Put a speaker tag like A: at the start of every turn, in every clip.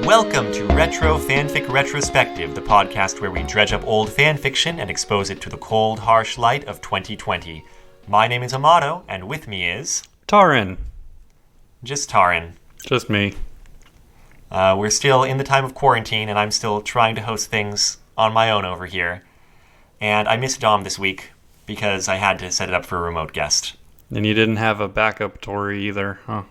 A: Welcome to Retro Fanfic Retrospective, the podcast where we dredge up old fanfiction and expose it to the cold, harsh light of 2020. My name is Amado, and with me is...
B: Taran.
A: Just Taran.
B: Just me.
A: We're still in the time of quarantine, and I'm still trying to host things on my own over here. And I missed Dom this week because I had to set it up for a remote guest.
B: And you didn't have a backup Tori either, huh?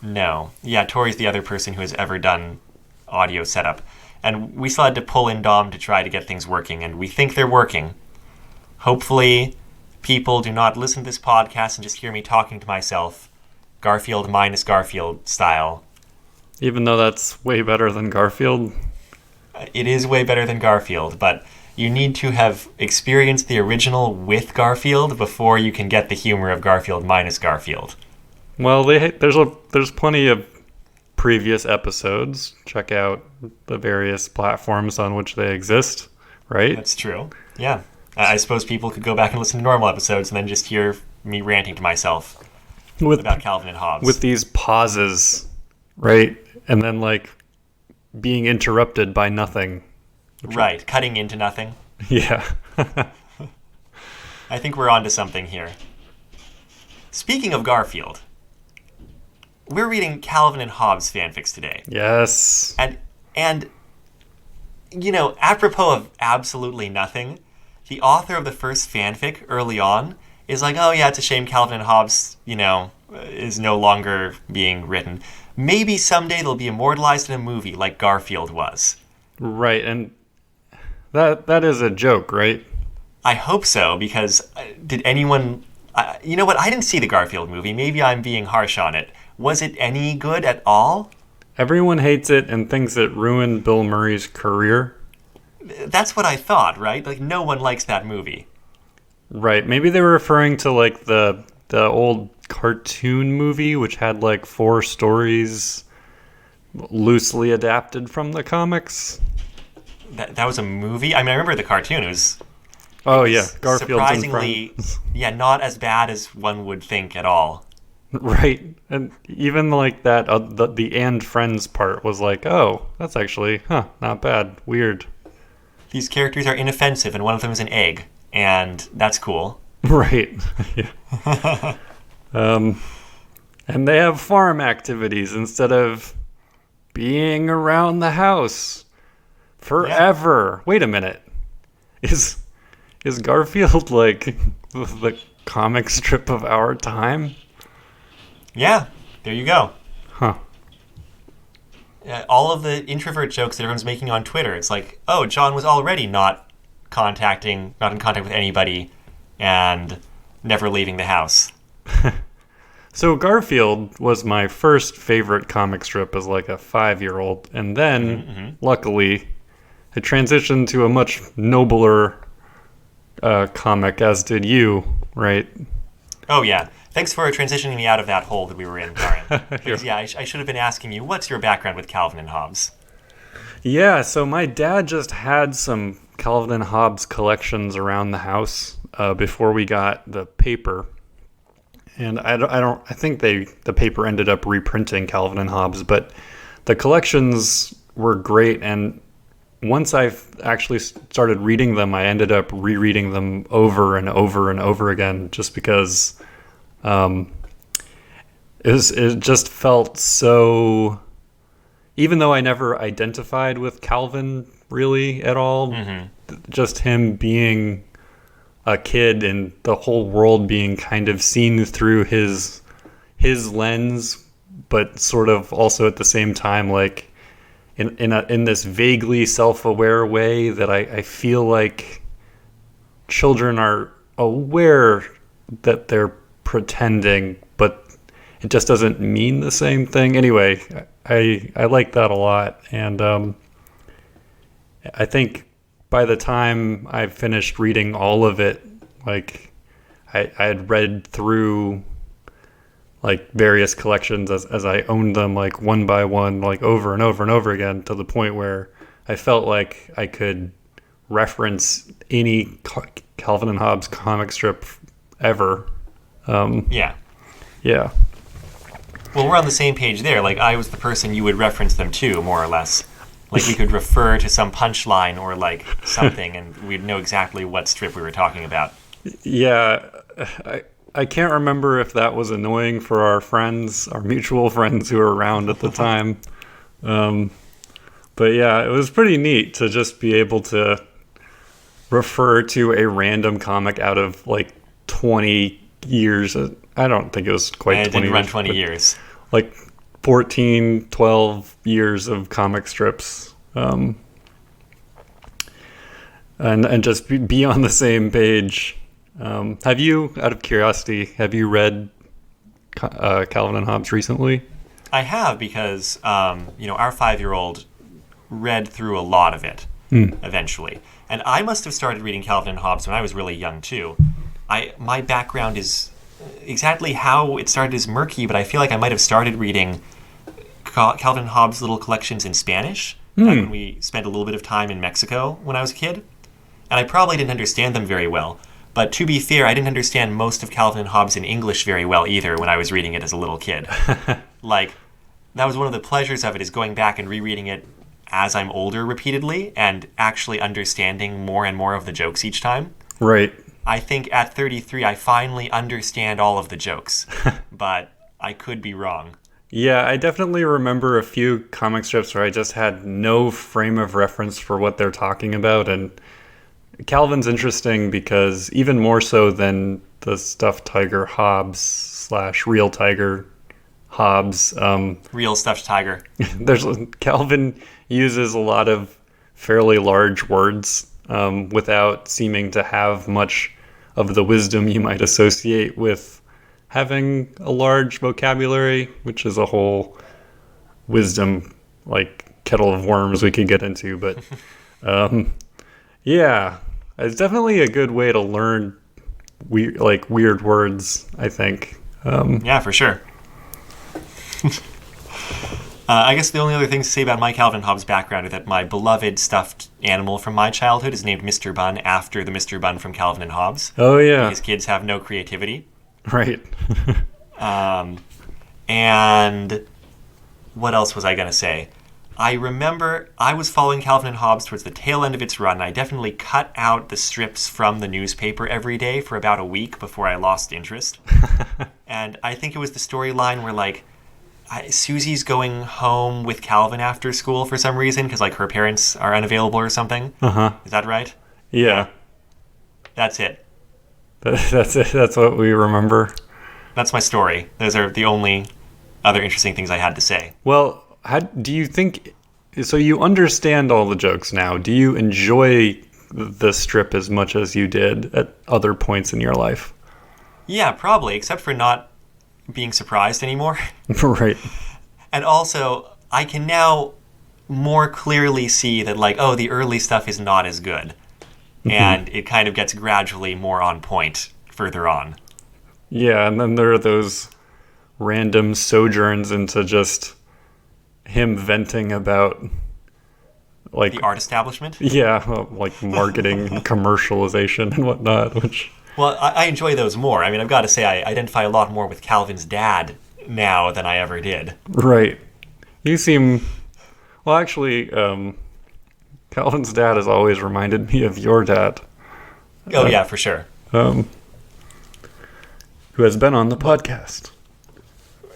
A: No. Yeah, Tori's the other person who has ever done audio setup. And we still had to pull in Dom to try to get things working, and we think they're working. Hopefully, people do not listen to this podcast and just hear me talking to myself, Garfield minus Garfield style.
B: Even though that's way better than Garfield?
A: It is way better than Garfield, but you need to have experienced the original with Garfield before you can get the humor of Garfield minus Garfield.
B: Well, there's plenty of previous episodes. Check out the various platforms on which they exist, right?
A: That's true. Yeah. I suppose people could go back and listen to normal episodes and then just hear me ranting to myself about Calvin and Hobbes.
B: With these pauses, right? And then, being interrupted by nothing.
A: Right. Cutting into nothing.
B: Yeah.
A: I think we're onto something here. Speaking of Garfield, we're reading Calvin and Hobbes fanfics today.
B: Yes.
A: And you know, apropos of absolutely nothing, the author of the first fanfic early on is like, oh yeah, it's a shame Calvin and Hobbes, is no longer being written. Maybe someday they'll be immortalized in a movie like Garfield was.
B: Right, and that is a joke, right?
A: I hope so, because did anyone... you know what? I didn't see the Garfield movie. Maybe I'm being harsh on it. Was it any good at all?
B: Everyone hates it and thinks it ruined Bill Murray's career.
A: That's what I thought, right? Like, no one likes that movie.
B: Right. Maybe they were referring to, the old cartoon movie, which had, 4 stories loosely adapted from the comics.
A: That was a movie? I mean, I remember the cartoon. It was...
B: Oh, yeah. Garfield's
A: surprisingly, yeah, not as bad as one would think at all.
B: Right. And even that, the and friends part was oh, that's actually, not bad. Weird.
A: These characters are inoffensive, and one of them is an egg, and that's cool.
B: Right. Yeah. And they have farm activities instead of being around the house forever. Yeah. Wait a minute. Is Garfield the comic strip of our time?
A: Yeah, there you go.
B: Huh.
A: All of the introvert jokes that everyone's making on Twitter, it's like, oh, John was already not in contact with anybody and never leaving the house.
B: So Garfield was my first favorite comic strip as a 5-year-old, and then, luckily, I transitioned to a much nobler comic, as did you, right?
A: Oh, yeah. Thanks for transitioning me out of that hole that we were in, Taran. Because, yeah, I should have been asking you, what's your background with Calvin and Hobbes?
B: Yeah, so my dad just had some Calvin and Hobbes collections around the house before we got the paper. And I think the paper ended up reprinting Calvin and Hobbes, but the collections were great, and once I actually started reading them, I ended up rereading them over and over and over again, just because it just felt so. Even though I never identified with Calvin really at all, just him being a kid and the whole world being kind of seen through his lens, but sort of also at the same time in this vaguely self-aware way that I feel like children are aware that they're pretending, but it just doesn't mean the same thing. Anyway, I like that a lot, and I think by the time I finished reading all of it, I had read through various collections as I owned them one by one, over and over and over again, to the point where I felt like I could reference any Calvin and Hobbes comic strip ever.
A: Yeah.
B: Yeah.
A: Well, we're on the same page there. Like, I was the person you would reference them to, more or less. Like, we could refer to some punchline or, like, something, and we'd know exactly what strip we were talking about.
B: Yeah. I can't remember if that was annoying for our friends, our mutual friends who were around at the time. But yeah, it was pretty neat to just be able to refer to a random comic out of, like, 20 years. I don't think it was quite 20 years.
A: It didn't run 20 years.
B: Like 14, 12 years of comic strips. And just be on the same page. Have you, out of curiosity, have you read Calvin and Hobbes recently?
A: I have, because, our 5-year-old read through a lot of it eventually. And I must have started reading Calvin and Hobbes when I was really young, too. My background is exactly how it started is murky, but I feel like I might have started reading Calvin and Hobbes' little collections in Spanish back when we spent a little bit of time in Mexico when I was a kid. And I probably didn't understand them very well. But to be fair, I didn't understand most of Calvin and Hobbes in English very well either when I was reading it as a little kid. Like, that was one of the pleasures of it, is going back and rereading it as I'm older repeatedly and actually understanding more and more of the jokes each time.
B: Right.
A: I think at 33, I finally understand all of the jokes, but I could be wrong.
B: Yeah, I definitely remember a few comic strips where I just had no frame of reference for what they're talking about, and Calvin's interesting because even more so than the stuffed tiger Hobbes / real tiger Hobbes.
A: Real stuffed tiger.
B: Calvin uses a lot of fairly large words without seeming to have much of the wisdom you might associate with having a large vocabulary, which is a whole wisdom, like, kettle of worms we could get into. But yeah, it's definitely a good way to learn weird words, I think.
A: Yeah, for sure. I guess the only other things to say about my Calvin and Hobbes background are that my beloved stuffed animal from my childhood is named Mr. Bun after the Mr. Bun from Calvin and Hobbes.
B: Oh, yeah.
A: Because kids have no creativity.
B: Right.
A: And what else was I going to say? I remember I was following Calvin and Hobbes towards the tail end of its run. I definitely cut out the strips from the newspaper every day for about a week before I lost interest. And I think it was the storyline where, like, Susie's going home with Calvin after school for some reason because, like, her parents are unavailable or something.
B: Uh-huh.
A: Is that right?
B: Yeah.
A: That's it.
B: That's it. That's what we remember.
A: That's my story. Those are the only other interesting things I had to say.
B: Well, how do you think... So you understand all the jokes now. Do you enjoy the strip as much as you did at other points in your life?
A: Yeah, probably, except for not being surprised anymore.
B: Right.
A: And also, I can now more clearly see that, like, oh, the early stuff is not as good. And it kind of gets gradually more on point further on.
B: Yeah, and then there are those random sojourns into just him venting about, like...
A: The art establishment?
B: Yeah, like marketing and commercialization and whatnot, which...
A: Well, I enjoy those more. I mean, I've got to say, I identify a lot more with Calvin's dad now than I ever did.
B: Right. You seem... Well, actually, Calvin's dad has always reminded me of your dad.
A: Oh, yeah, for sure.
B: Who has been on the podcast.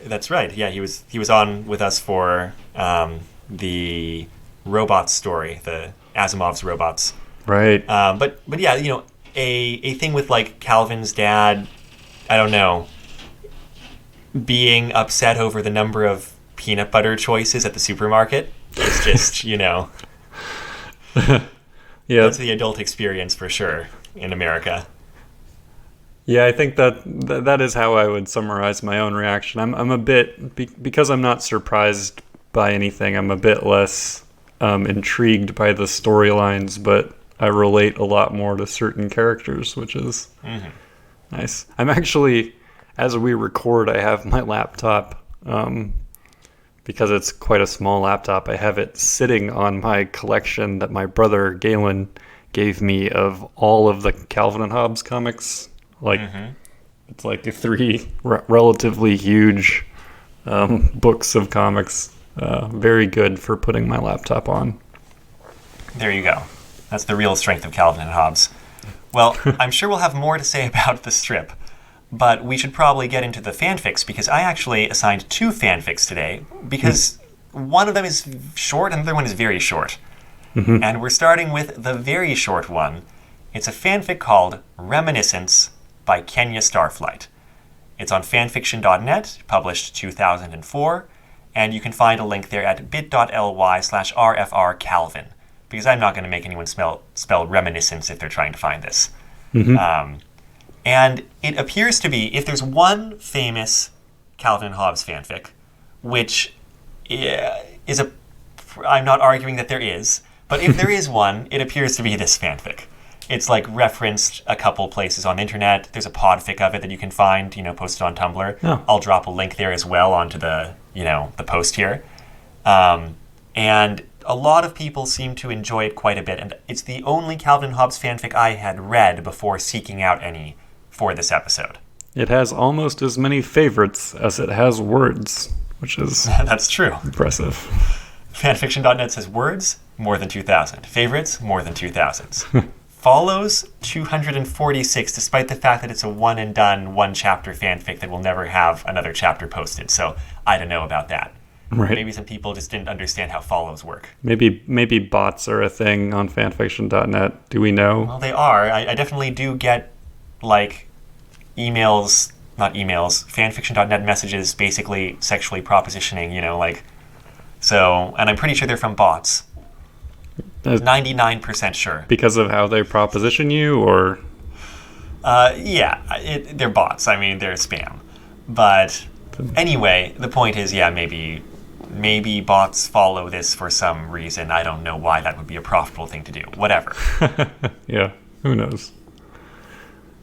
A: That's right. Yeah, he was on with us for the robots story, the Asimov's robots.
B: Right.
A: But yeah, you know, a thing with, like, Calvin's dad, I don't know, being upset over the number of peanut butter choices at the supermarket is just, you know,
B: yeah,
A: that's the adult experience for sure in America.
B: Yeah, I think that is how I would summarize my own reaction. I'm a bit, because I'm not surprised by anything, I'm a bit less intrigued by the storylines, but I relate a lot more to certain characters, which is nice. I'm actually, as we record, I have my laptop, because it's quite a small laptop, I have it sitting on my collection that my brother Galen gave me of all of the Calvin and Hobbes comics, like It's like three relatively huge books of comics. Very good for putting my laptop on.
A: There you go. That's the real strength of Calvin and Hobbes. Well, I'm sure we'll have more to say about the strip, but we should probably get into the fanfics, because I actually assigned 2 fanfics today, because one of them is short and the other one is very short. Mm-hmm. And we're starting with the very short one. It's a fanfic called Reminiscence by Kenya Starflight. It's on fanfiction.net, published 2004, and you can find a link there at bit.ly/rfrcalvin, because I'm not going to make anyone spell reminiscence if they're trying to find this. Mm-hmm. And it appears to be, if there's one famous Calvin and Hobbes fanfic, which is I'm not arguing that there is, but if there is one, it appears to be this fanfic. It's like referenced a couple places on the internet. There's a podfic of it that you can find, posted on Tumblr. Oh. I'll drop a link there as well onto the post here. And a lot of people seem to enjoy it quite a bit, and it's the only Calvin and Hobbes fanfic I had read before seeking out any for this episode.
B: It has almost as many favorites as it has words, which is
A: that's true.
B: Impressive.
A: Fanfiction.net says words, more than 2,000. Favorites, more than 2,000. Follows, 246, despite the fact that it's a one-and-done, one-chapter fanfic that will never have another chapter posted. So I don't know about that. Right. Maybe some people just didn't understand how follows work.
B: Maybe bots are a thing on fanfiction.net. Do we know?
A: Well, they are. I definitely do get, fanfiction.net messages basically sexually propositioning, So, and I'm pretty sure they're from bots. 99% sure.
B: Because of how they proposition you, or?
A: They're bots. I mean, they're spam. But anyway, the point is, maybe bots follow this for some reason. I don't know why that would be a profitable thing to do. Whatever.
B: Yeah, who knows?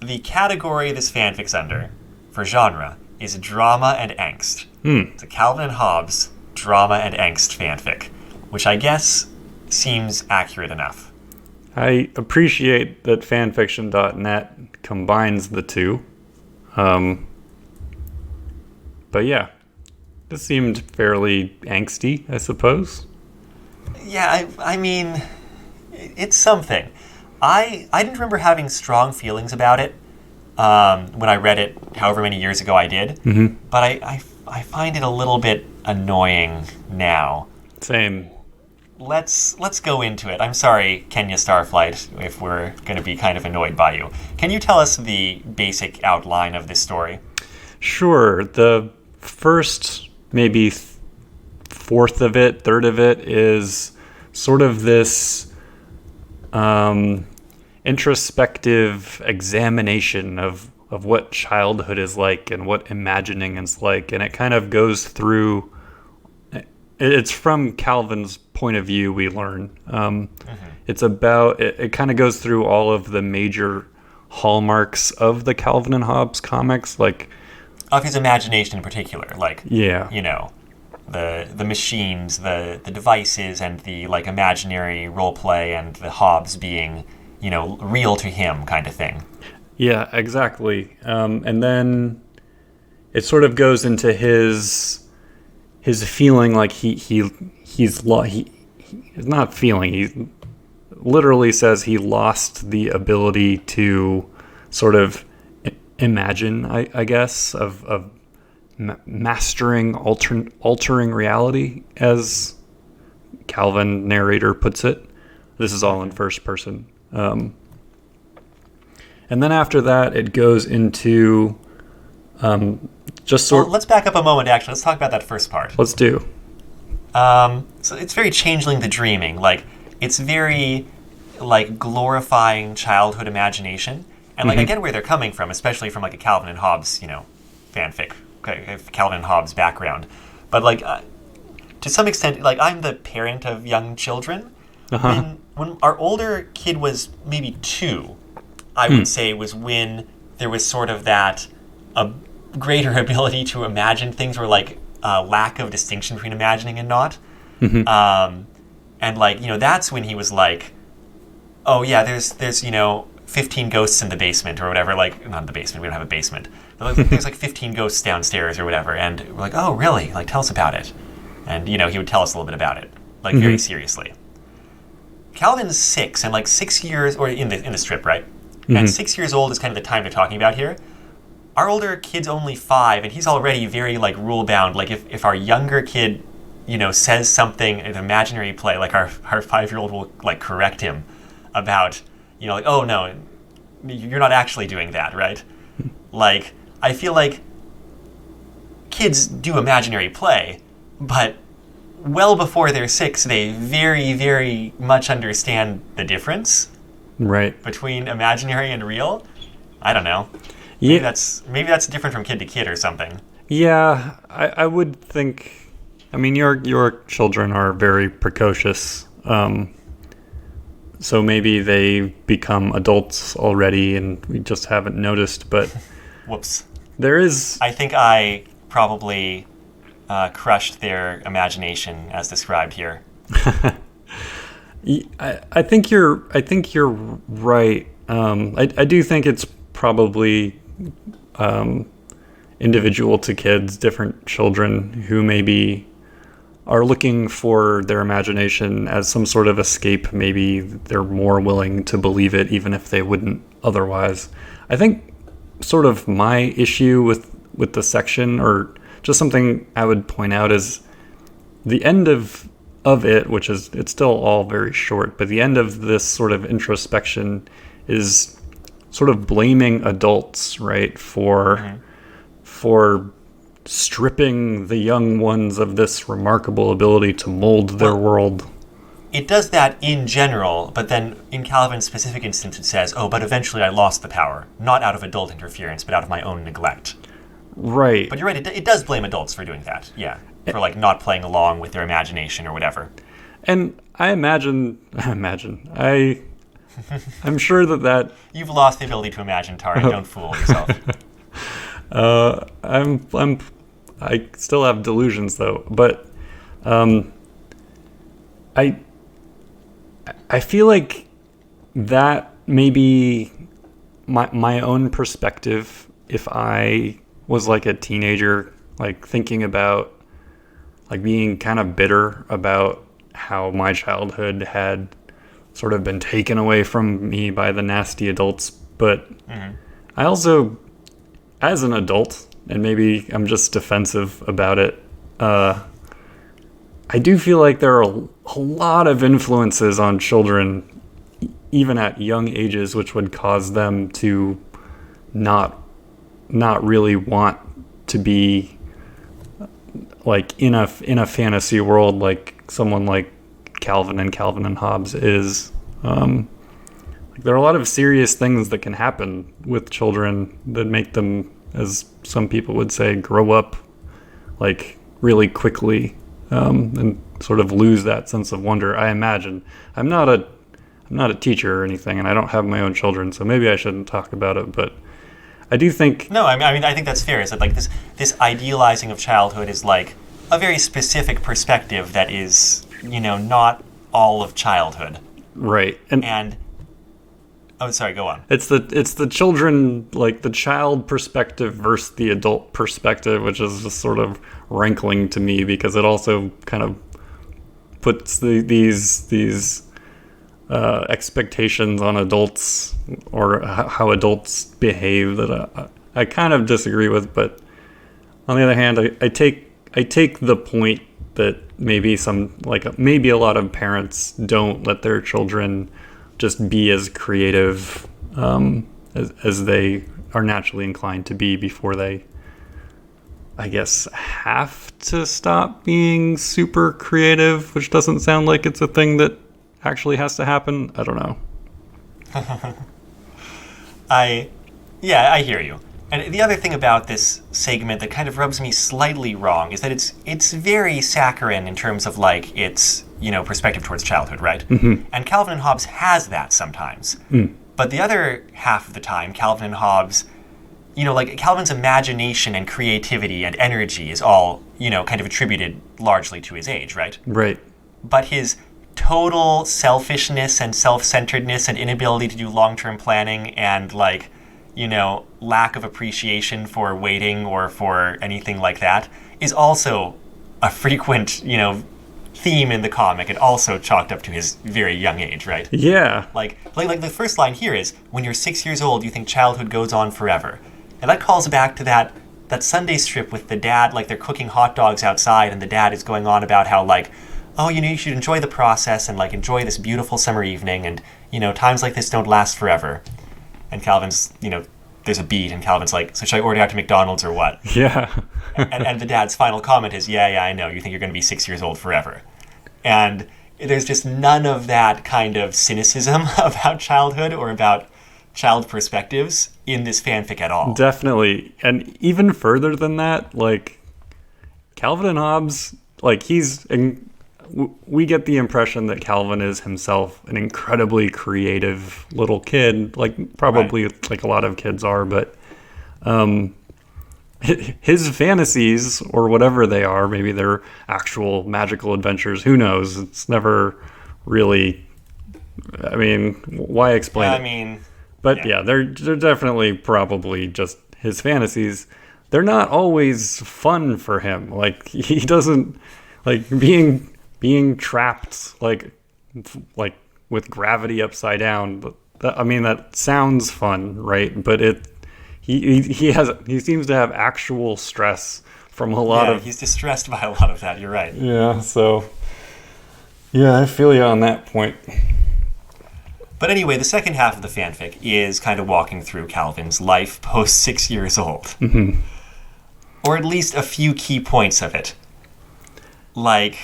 A: The category this fanfic's under, for genre, is drama and angst. It's a Calvin and Hobbes drama and angst fanfic, which I guess seems accurate enough.
B: I appreciate that fanfiction.net combines the two. But yeah, this seemed fairly angsty, I suppose.
A: Yeah, I mean, it's something. I didn't remember having strong feelings about it when I read it however many years ago I did. Mm-hmm. But I find it a little bit annoying now.
B: Same.
A: Let's go into it. I'm sorry, Kenya Starflight, if we're going to be kind of annoyed by you. Can you tell us the basic outline of this story?
B: Sure. The first, maybe third of it is sort of this introspective examination of what childhood is like and what imagining is like. And it kind of goes through... It's from Calvin's point of view, we learn. It's about... It kind of goes through all of the major hallmarks of the Calvin and Hobbes comics,
A: of his imagination in particular, the machines, the devices, and the imaginary role play, and the Hobbes being, real to him kind of thing.
B: Yeah, exactly. And then it sort of goes into his feeling like he's not feeling. He literally says he lost the ability to sort of imagine, I guess, of mastering altering reality, as Calvin narrator puts it. This is all in first person. And then after that, it goes into
A: let's back up a moment, actually. Let's talk about that first part.
B: Let's do.
A: So it's very Changeling the Dreaming. It's very, glorifying childhood imagination. And, I get where they're coming from, especially from, a Calvin and Hobbes, fanfic, Calvin and Hobbes background. But, to some extent, I'm the parent of young children. Uh-huh. When our older kid was maybe 2, I would say was when there was sort of that greater ability to imagine things, or, lack of distinction between imagining and not. Mm-hmm. And, that's when he was oh, yeah, there's 15 ghosts in the basement or whatever, like, not in the basement, we don't have a basement. But like, there's like 15 ghosts downstairs or whatever, and we're like, oh, really? Like, tell us about it. And, he would tell us a little bit about it, like, very seriously. Calvin's 6, and like 6 years, or in the strip, right? And 6 years old is kind of the time they're talking about here. Our older kid's only 5, and he's already very, like, rule-bound. Like, if our younger kid, says something, an imaginary play, like, our 5-year-old will, like, correct him about, like, oh, no, you're not actually doing that, right? Like, I feel like kids do imaginary play, but well before they're 6, they very, very much understand the difference between imaginary and real. I don't know. Maybe that's different from kid to kid or something.
B: Yeah, I would think. I mean, your children are very precocious, so maybe they become adults already, and we just haven't noticed. But
A: whoops,
B: there is.
A: I think I probably crushed their imagination as described here.
B: I think you're right. I do think it's probably individual to kids, different children who maybe are looking for their imagination as some sort of escape. Maybe they're more willing to believe it even if they wouldn't otherwise. I think sort of my issue with the section, or just something I would point out, is the end of it, which is, it's still all very short, but the end of this sort of introspection is sort of blaming adults, right, for stripping the young ones of this remarkable ability to mold their world.
A: It does that in general, but then in Calvin's specific instance it says, oh, but eventually I lost the power, not out of adult interference, but out of my own neglect.
B: Right.
A: But you're right, it does blame adults for doing that, yeah, for like not playing along with their imagination or whatever. And
B: I'm sure that
A: you've lost the ability to imagine, Taran. Don't fool yourself.
B: I still have delusions though, but I feel like that may be my own perspective if I was like a teenager, like thinking about like being kind of bitter about how my childhood had sort of been taken away from me by the nasty adults. But I also, as an adult, and maybe I'm just defensive about it, I do feel like there are a lot of influences on children, even at young ages, which would cause them to not really want to be like in a fantasy world like someone like Calvin and Hobbes is. There are a lot of serious things that can happen with children that make them, as some people would say, grow up like really quickly, and sort of lose that sense of wonder. I imagine. I'm not a teacher or anything, and I don't have my own children, so maybe I shouldn't talk about it, but I do think...
A: No, I mean, I think that's fair. Is that like this idealizing of childhood is like a very specific perspective that is, not all of childhood.
B: Right.
A: And oh, sorry, go on.
B: It's the children, like the child perspective versus the adult perspective, which is just sort of rankling to me because it also kind of puts these expectations on adults, or how adults behave, that I kind of disagree with. But on the other hand, I take the point that maybe a lot of parents don't let their children just be as creative as they are naturally inclined to be before they, I guess, have to stop being super creative, which doesn't sound like it's a thing that actually has to happen. I don't know.
A: I hear you. And the other thing about this segment that kind of rubs me slightly wrong is that it's very saccharine in terms of like its perspective towards childhood, right? Mm-hmm. And Calvin and Hobbes has that sometimes. But the other half of the time, Calvin and Hobbes, like Calvin's imagination and creativity and energy is all kind of attributed largely to his age, right?
B: Right.
A: But his total selfishness and self-centeredness and inability to do long-term planning and like, lack of appreciation for waiting or for anything like that is also a frequent, theme in the comic and also chalked up to his very young age, right?
B: Yeah.
A: Like the first line here is, when you're 6 years old, you think childhood goes on forever. And that calls back to that Sunday strip with the dad, like they're cooking hot dogs outside and the dad is going on about how like, oh, you should enjoy the process and like enjoy this beautiful summer evening and, times like this don't last forever. And Calvin's, there's a beat and Calvin's like, so should I order out to McDonald's or what?
B: Yeah.
A: and the dad's final comment is, yeah, I know. You think you're going to be 6 years old forever. And there's just none of that kind of cynicism about childhood or about child perspectives in this fanfic at all.
B: Definitely. And even further than that, like, Calvin and Hobbes, like, we get the impression that Calvin is himself an incredibly creative little kid, like probably right. Like a lot of kids are, but his fantasies, or whatever they are, maybe they're actual magical adventures, who knows? It's never really, I mean, why explain it? But yeah, they're definitely probably just his fantasies. They're not always fun for him. Like, he doesn't, like, being trapped, like with gravity upside down. But that sounds fun, right? But he seems to have actual stress from a lot of.
A: He's distressed by a lot of that. You're right.
B: Yeah. So. Yeah, I feel you on that point.
A: But anyway, the second half of the fanfic is kind of walking through Calvin's life post 6 years old.
B: Mm-hmm.
A: Or at least a few key points of it. Like,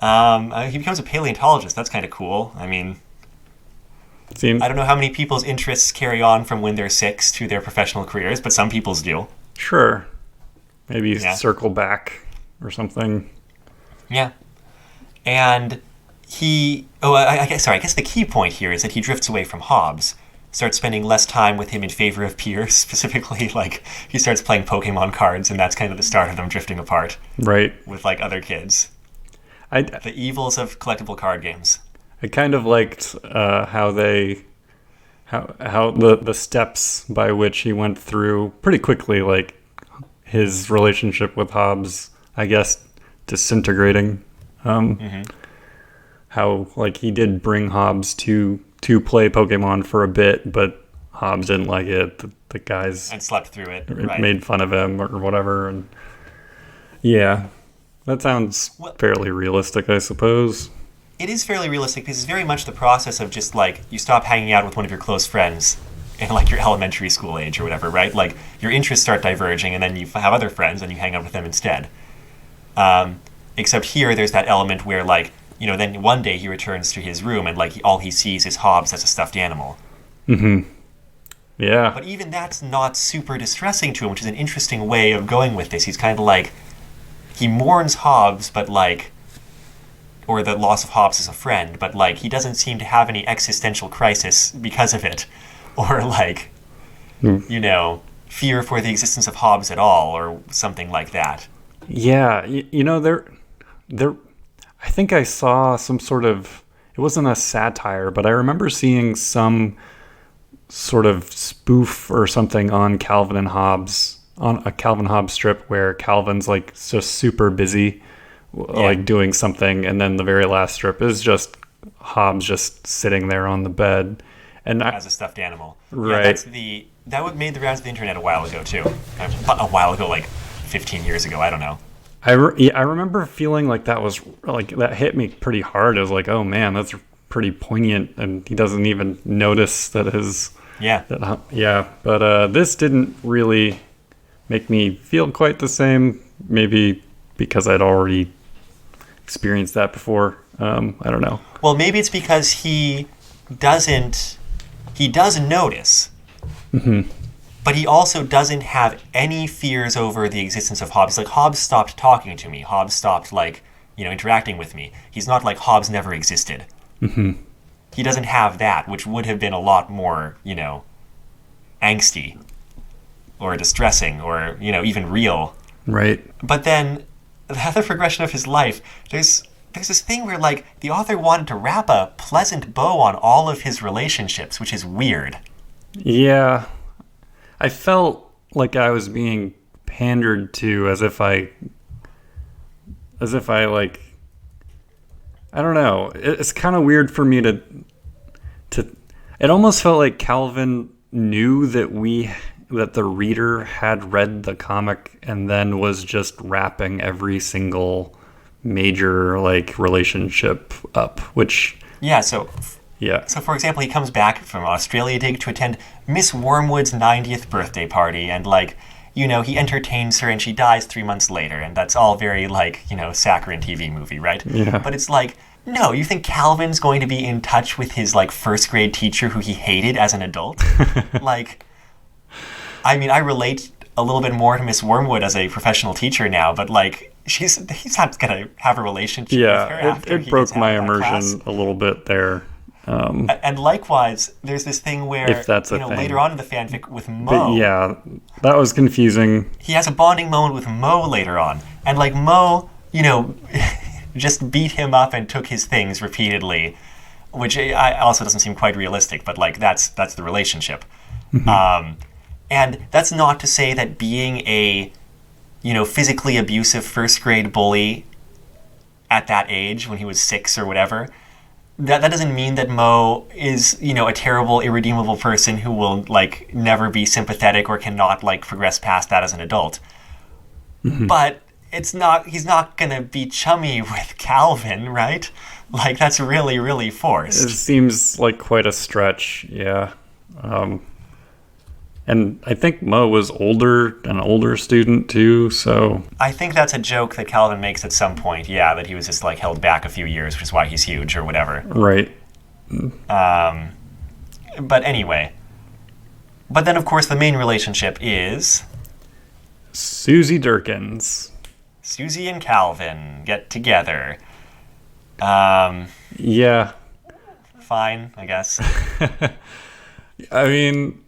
A: he becomes a paleontologist. That's kind of cool. I mean, I don't know how many people's interests carry on from when they're 6 to their professional careers, but some people's do.
B: Sure. Maybe circle back or something.
A: Yeah. And I guess the key point here is that he drifts away from Hobbes, starts spending less time with him in favor of peers, specifically, like, he starts playing Pokemon cards, and that's kind of the start of them drifting apart.
B: Right.
A: With, like, other kids. The evils of collectible card games.
B: I kind of liked how the steps by which he went through pretty quickly, like, his relationship with Hobbes, I guess, disintegrating. How, like, he did bring Hobbes to play Pokemon for a bit, but Hobbes didn't like it. The guys...
A: And slept through it. Right.
B: Made fun of him or whatever. And yeah, that sounds fairly realistic, I suppose.
A: It is fairly realistic because it's very much the process of just, like, you stop hanging out with one of your close friends in, like, your elementary school age or whatever, right? Like, your interests start diverging, and then you have other friends, and you hang out with them instead. Except here, there's that element where, like, then one day he returns to his room and, like, all he sees is Hobbes as a stuffed animal.
B: Mm-hmm. Yeah.
A: But even that's not super distressing to him, which is an interesting way of going with this. He's kind of like, he mourns Hobbes, but, like, or the loss of Hobbes as a friend, but, like, he doesn't seem to have any existential crisis because of it. Or, like, fear for the existence of Hobbes at all, or something like that.
B: Yeah, there I think I saw some sort of, it wasn't a satire, but I remember seeing some sort of spoof or something on Calvin and Hobbes, on a Calvin Hobbes strip where Calvin's, like, just super busy, like, doing something, and then the very last strip is just Hobbes just sitting there on the bed. And
A: as a stuffed animal.
B: Right.
A: Yeah, that made the rounds of the internet a while ago, too. A while ago, like 15 years ago, I don't know.
B: I remember feeling like that was, like, that hit me pretty hard. I was like, oh man, that's pretty poignant, and he doesn't even notice that his...
A: Yeah.
B: But this didn't really make me feel quite the same, maybe because I'd already experienced that before. I don't know.
A: Well, maybe it's because he does notice.
B: Mm-hmm.
A: But he also doesn't have any fears over the existence of Hobbes. Like, Hobbes stopped talking to me. Hobbes stopped, like, interacting with me. He's not like Hobbes never existed.
B: Mm-hmm.
A: He doesn't have that, which would have been a lot more, angsty or distressing or, even real.
B: Right.
A: But then, the other progression of his life, there's there's this thing where, like, the author wanted to wrap a pleasant bow on all of his relationships, which is weird.
B: Yeah. I felt like I was being pandered to like, I don't know. It's kind of weird for me to it almost felt like Calvin knew that the reader had read the comic and then was just wrapping every single major like relationship up, which
A: Yeah, so
B: yeah.
A: So, for example, he comes back from Australia Dig to attend Miss Wormwood's 90th birthday party, and, like, you know, he entertains her and she dies 3 months later, and that's all very, like, you know, saccharine TV movie, right?
B: Yeah.
A: But it's like, no, you think Calvin's going to be in touch with his, like, first grade teacher who he hated as an adult? Like, I mean, I relate a little bit more to Miss Wormwood as a professional teacher now, but, like, he's not going to have a relationship with her after
B: it broke my immersion a little bit there.
A: And likewise, there's this thing where,
B: if that's a thing.
A: Later on in the fanfic with Mo,
B: but yeah, that was confusing.
A: he has a bonding moment with Mo later on. And, like, Mo, you know, just beat him up and took his things repeatedly, which also doesn't seem quite realistic, but, like, that's the relationship. And that's not to say that being a, you know, physically abusive first grade bully at that age, when he was 6 or whatever, that doesn't mean that Mo is, you know, a terrible, irredeemable person who will, like, never be sympathetic or cannot, like, progress past that as an adult. But he's not gonna be chummy with Calvin, right? Like, that's really, really forced.
B: It seems like quite a stretch, yeah. And I think Mo was an older student too, so...
A: I think that's a joke that Calvin makes at some point, yeah, that he was just, like, held back a few years, which is why he's huge or whatever.
B: Right.
A: But anyway. But then, of course, the main relationship is...
B: Susie Durkins.
A: Susie and Calvin get together.
B: Yeah.
A: Fine, I guess.
B: I mean...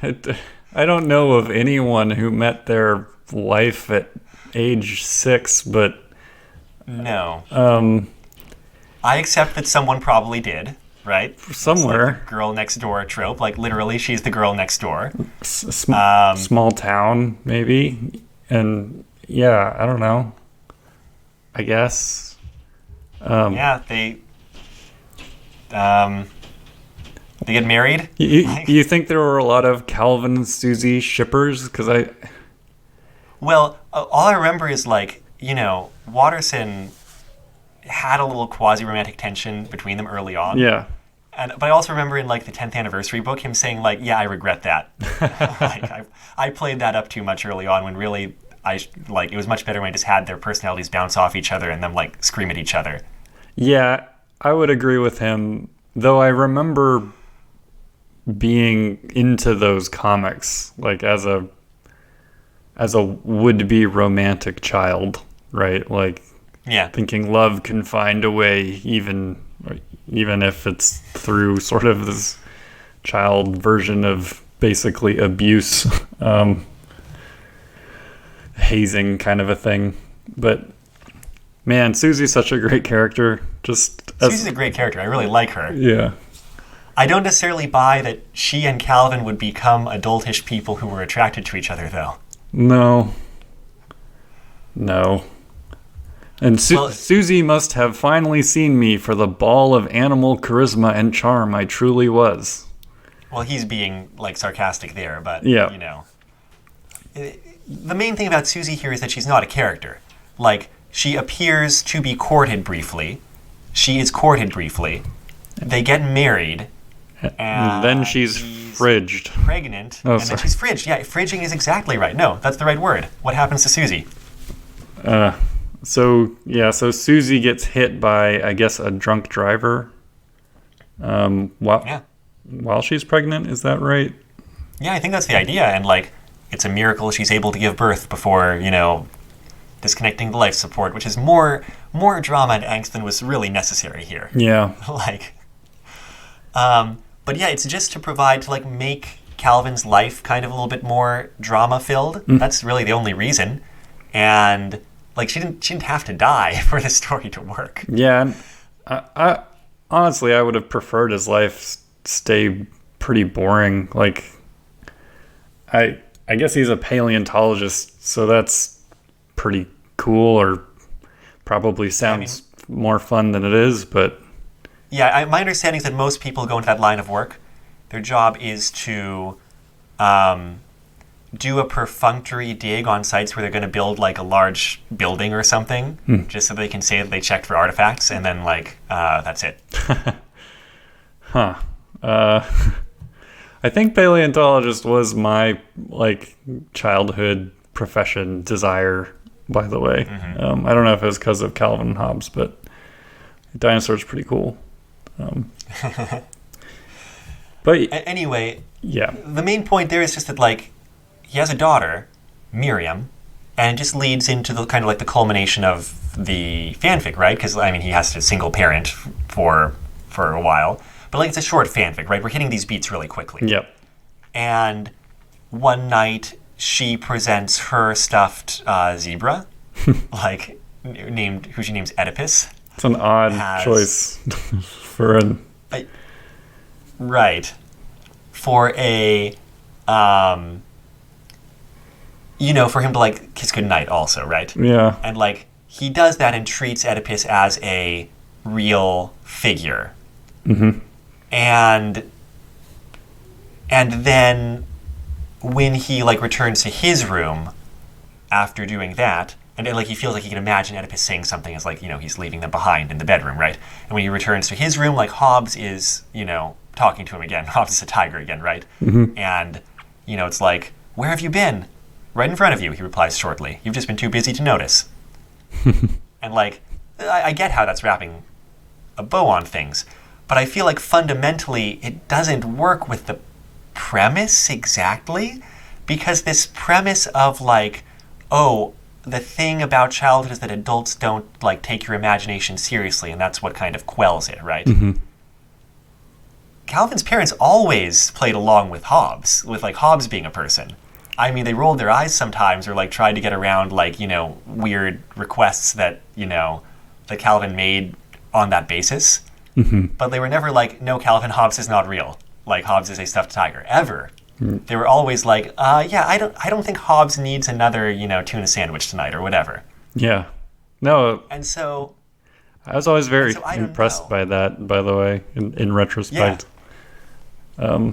B: I don't know of anyone who met their wife at age 6, but...
A: No. I accept that someone probably did, right?
B: Somewhere.
A: It's like the girl next door trope. Like, literally, she's the girl next door.
B: Small town, maybe. And, yeah, I don't know. I guess.
A: Yeah, they get married.
B: You think there were a lot of Calvin and Susie shippers?
A: Well, all I remember is, like, you know, Watterson had a little quasi-romantic tension between them early on.
B: Yeah.
A: But I also remember in, like, the 10th anniversary book, him saying, like, yeah, I regret that. Like, I played that up too much early on when really, it was much better when I just had their personalities bounce off each other and them, like, scream at each other.
B: Yeah, I would agree with him. Though I remember being into those comics, like, as a would-be romantic child, right? Like,
A: yeah,
B: thinking love can find a way, even if it's through sort of this child version of basically abuse, hazing kind of a thing. But man, Susie's such a great character.
A: Susie's a great character. I really like her.
B: Yeah.
A: I don't necessarily buy that she and Calvin would become adultish people who were attracted to each other, though.
B: No. And Susie must have finally seen me for the ball of animal charisma and charm I truly was.
A: Well, he's being, like, sarcastic there, but,
B: yeah.
A: You know. The main thing about Susie here is that she's not a character. Like, she appears to be courted briefly. She is courted briefly. They get married.
B: And then she's fridged.
A: Pregnant.
B: Oh,
A: and
B: sorry.
A: then she's fridged. Yeah, fridging is exactly right. No, that's the right word. What happens to Susie?
B: So Susie gets hit by, I guess, a drunk driver. While she's pregnant, is that right?
A: Yeah, I think that's the idea. And, like, it's a miracle she's able to give birth before, you know, disconnecting the life support, which is more drama and angst than was really necessary here.
B: Yeah.
A: Like, but yeah, it's just to provide, to, like, make Calvin's life kind of a little bit more drama-filled. That's really the only reason. And Like, she didn't have to die for this story to work.
B: Yeah, and I honestly, I would have preferred his life stay pretty boring. Like, I guess he's a paleontologist, so that's pretty cool, or probably sounds more fun than it is, but...
A: Yeah, my understanding is that most people who go into that line of work, their job is to do a perfunctory dig on sites where they're going to build, like, a large building or something, just so they can say that they checked for artifacts, and then, like, that's it.
B: Huh. I think paleontologist was my, like, childhood profession desire, by the way. I don't know if it was because of Calvin and Hobbes, but dinosaurs pretty cool. But
A: anyway,
B: yeah,
A: the main point there is just that, like, he has a daughter, Miriam, and it just leads into the kind of like the culmination of the fanfic, right? Because, I mean, he has to single parent for a while. But, like, it's a short fanfic, right? We're hitting these beats really quickly.
B: Yep.
A: And one night, she presents her stuffed zebra, like, who she names Oedipus.
B: It's an odd choice for an...
A: Right. For a, for him to, like, kiss goodnight also, right?
B: Yeah.
A: And, like, he does that and treats Oedipus as a real figure.
B: Mm-hmm.
A: And then when he, like, returns to his room after doing that, and, like, he feels like he can imagine Oedipus saying something as, like, he's leaving them behind in the bedroom, right? And when he returns to his room, like, Hobbes is, talking to him again. Hobbes is a tiger again, right?
B: Mm-hmm.
A: And, it's like, where have you been? Right in front of you, he replies shortly. You've just been too busy to notice. And, like, I get how that's wrapping a bow on things, but I feel like fundamentally it doesn't work with the premise exactly, because this premise of, like, oh, the thing about childhood is that adults don't, like, take your imagination seriously, and that's what kind of quells it, right?
B: Mm-hmm.
A: Calvin's parents always played along with Hobbes, with, like, Hobbes being a person. I mean, they rolled their eyes sometimes, or, like, tried to get around, like, weird requests that, that Calvin made on that basis.
B: Mm-hmm.
A: But they were never like, no, Calvin, Hobbes is not real. Like, Hobbes is a stuffed tiger, ever. They were always like, yeah, I don't think Hobbes needs another, tuna sandwich tonight or whatever.
B: Yeah. No.
A: And so...
B: I was always very impressed
A: know.
B: by that, by the way, in retrospect. Yeah.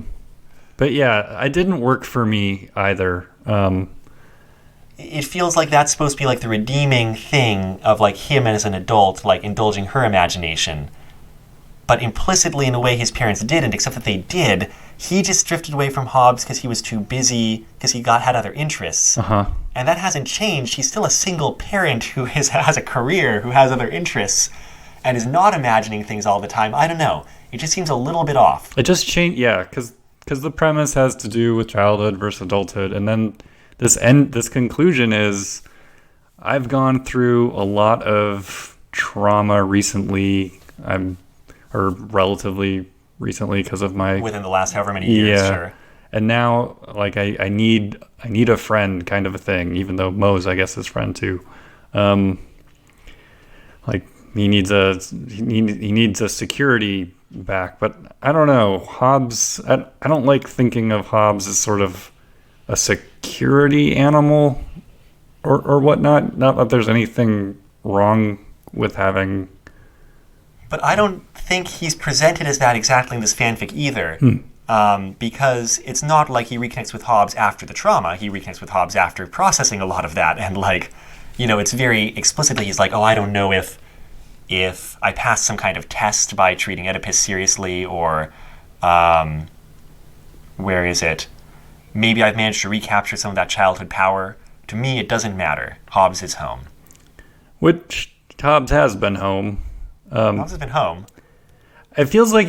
B: But yeah, it didn't work for me either.
A: It feels like that's supposed to be like the redeeming thing of, like, him as an adult, like, indulging her imagination. But implicitly in the way his parents didn't, except that they did, he just drifted away from Hobbes because he was too busy, because he had other interests.
B: Uh-huh.
A: And that hasn't changed. He's still a single parent who has a career, who has other interests, and is not imagining things all the time. I don't know. It just seems a little bit off.
B: It just changed, yeah, because the premise has to do with childhood versus adulthood, and then this conclusion is, I've gone through a lot of trauma recently. Or relatively recently because of my...
A: Within the last however many years,
B: yeah.
A: Sure.
B: And now, like, I need a friend kind of a thing, even though Mo's, I guess, his friend too. Like, he needs a security back, but I don't know. Hobbes, I don't like thinking of Hobbes as sort of a security animal or whatnot. Not that there's anything wrong with having...
A: But I don't think he's presented as that exactly in this fanfic either. Because it's not like he reconnects with Hobbes after the trauma. He reconnects with Hobbes after processing a lot of that. And, like, it's very explicitly, he's like, oh, I don't know if I passed some kind of test by treating Oedipus seriously, or where is it? Maybe I've managed to recapture some of that childhood power. To me, it doesn't matter. Hobbes is home.
B: Which Hobbes has been home.
A: Hobbes has been home.
B: It feels like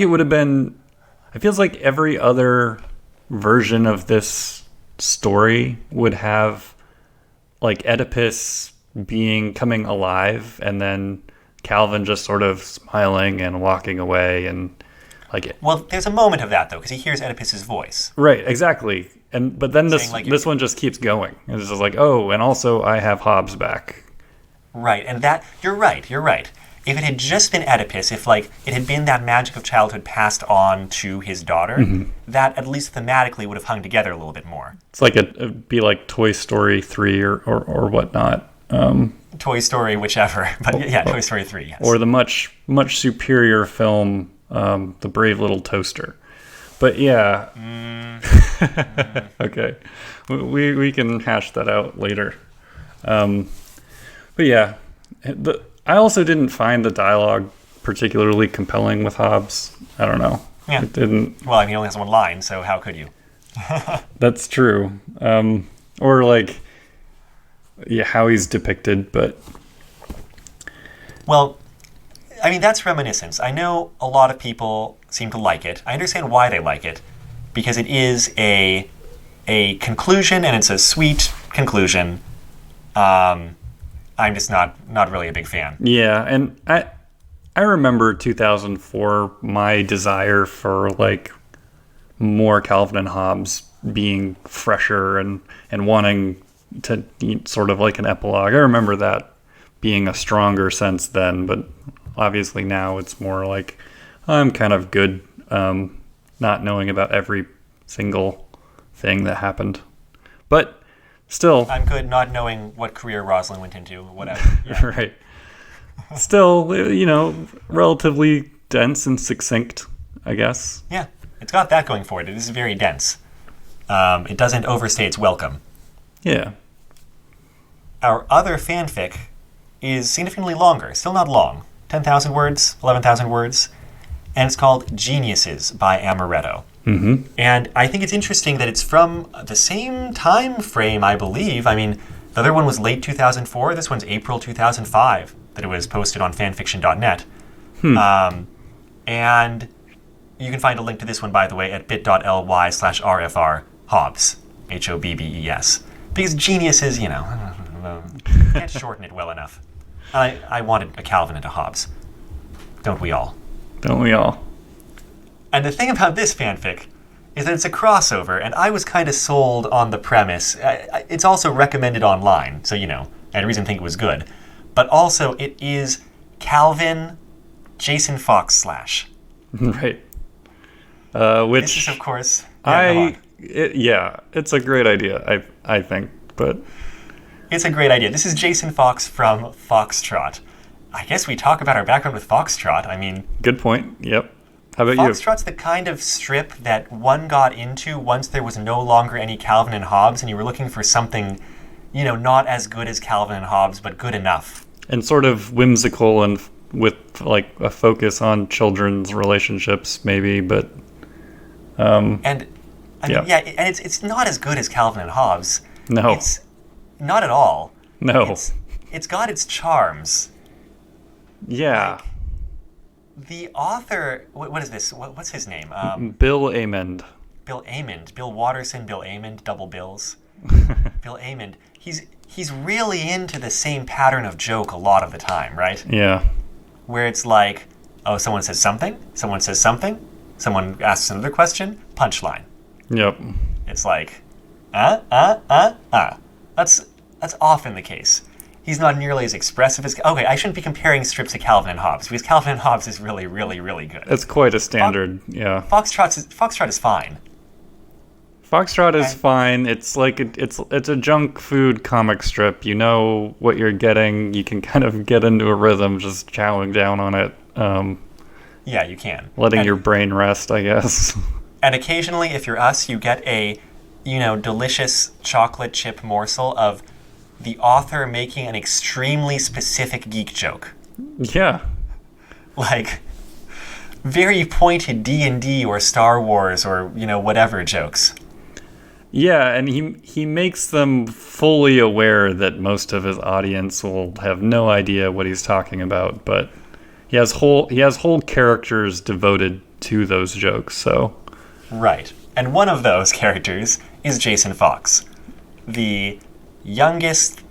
B: every other version of this story would have, like, Oedipus coming alive, and then Calvin just sort of smiling and walking away, and like...
A: Well, there's a moment of that, though, because he hears Oedipus's voice.
B: Right, exactly. But then this one just keeps going. It's just like, oh, and also I have Hobbes back.
A: Right, and that you're right. You're right. If it had just been Oedipus, if like it had been that magic of childhood passed on to his daughter, that at least thematically would have hung together a little bit more.
B: It's like it'd be like Toy Story 3 or whatnot.
A: Toy Story, whichever, but yeah, Toy Story 3. Yes.
B: Or the much superior film, The Brave Little Toaster. But yeah, okay, we can hash that out later. But yeah, I also didn't find the dialogue particularly compelling with Hobbes. I don't know.
A: Yeah.
B: It didn't.
A: Well, I mean, he only has one line, so how could you?
B: That's true. Or like, yeah, how he's depicted, but.
A: Well, I mean, that's Reminiscence. I know a lot of people seem to like it. I understand why they like it, because it is a conclusion, and it's a sweet conclusion. I'm just not really a big fan.
B: Yeah, and I remember 2004, my desire for like more Calvin and Hobbes being fresher and wanting to sort of like an epilogue. I remember that being a stronger sense then, but obviously now it's more like I'm kind of good not knowing about every single thing that happened. But still,
A: I'm good not knowing what career Rosalind went into, whatever. Yeah.
B: Right. Still, relatively dense and succinct, I guess.
A: Yeah, it's got that going for it. It is very dense. It doesn't overstay its welcome.
B: Yeah.
A: Our other fanfic is significantly longer. Still not long. 10,000 words, 11,000 words. And it's called Geniuses by Amaretto.
B: Mm-hmm.
A: And I think it's interesting that it's from the same time frame, I believe. I mean, the other one was late 2004. This one's April 2005 that it was posted on fanfiction.net. And you can find a link to this one, by the way, at bit.ly/RFR Hobbes, Hobbes. Because geniuses, can't shorten it well enough. I wanted a Calvin and a Hobbes. Don't we all?
B: Don't we all?
A: And the thing about this fanfic is that it's a crossover, and I was kind of sold on the premise. It's also recommended online, so, I had a reason to think it was good. But also, it is Calvin Jason Fox /
B: Right. Which
A: this is, of course...
B: it's a great idea, I think, but...
A: It's a great idea. This is Jason Fox from Foxtrot. I guess we talk about our background with Foxtrot. I mean...
B: Good point, yep. How about
A: Foxtrot's the kind of strip that one got into once there was no longer any Calvin and Hobbes, and you were looking for something, not as good as Calvin and Hobbes, but good enough. And
B: sort of whimsical and with, like, a focus on children's relationships, maybe, but...
A: and it's not as good as Calvin and Hobbes.
B: No.
A: It's not at all.
B: No.
A: It's got its charms.
B: Yeah.
A: Like, the author, what is this? What's his name?
B: Bill Amend.
A: Bill Amend. Bill Watterson, Bill Amend, double bills. Bill Amend. He's really into the same pattern of joke a lot of the time, right?
B: Yeah.
A: Where it's like, oh, someone says something, someone says something, someone asks another question, punchline.
B: Yep.
A: It's like, That's often the case. He's not nearly as expressive as... Okay, I shouldn't be comparing strips to Calvin and Hobbes, because Calvin and Hobbes is really, really, really good.
B: It's quite a standard, yeah.
A: Foxtrot is fine.
B: Foxtrot is fine. It's like it's a junk food comic strip. You know what you're getting. You can kind of get into a rhythm just chowing down on it.
A: Yeah, you can.
B: Letting your brain rest, I guess.
A: And occasionally, if you're us, you get a, delicious chocolate chip morsel of the author making an extremely specific geek joke.
B: Yeah.
A: Like, very pointed D&D or Star Wars or, whatever jokes.
B: Yeah, and he makes them fully aware that most of his audience will have no idea what he's talking about, but he has whole characters devoted to those jokes, so...
A: Right. And one of those characters is Jason Fox, the youngest,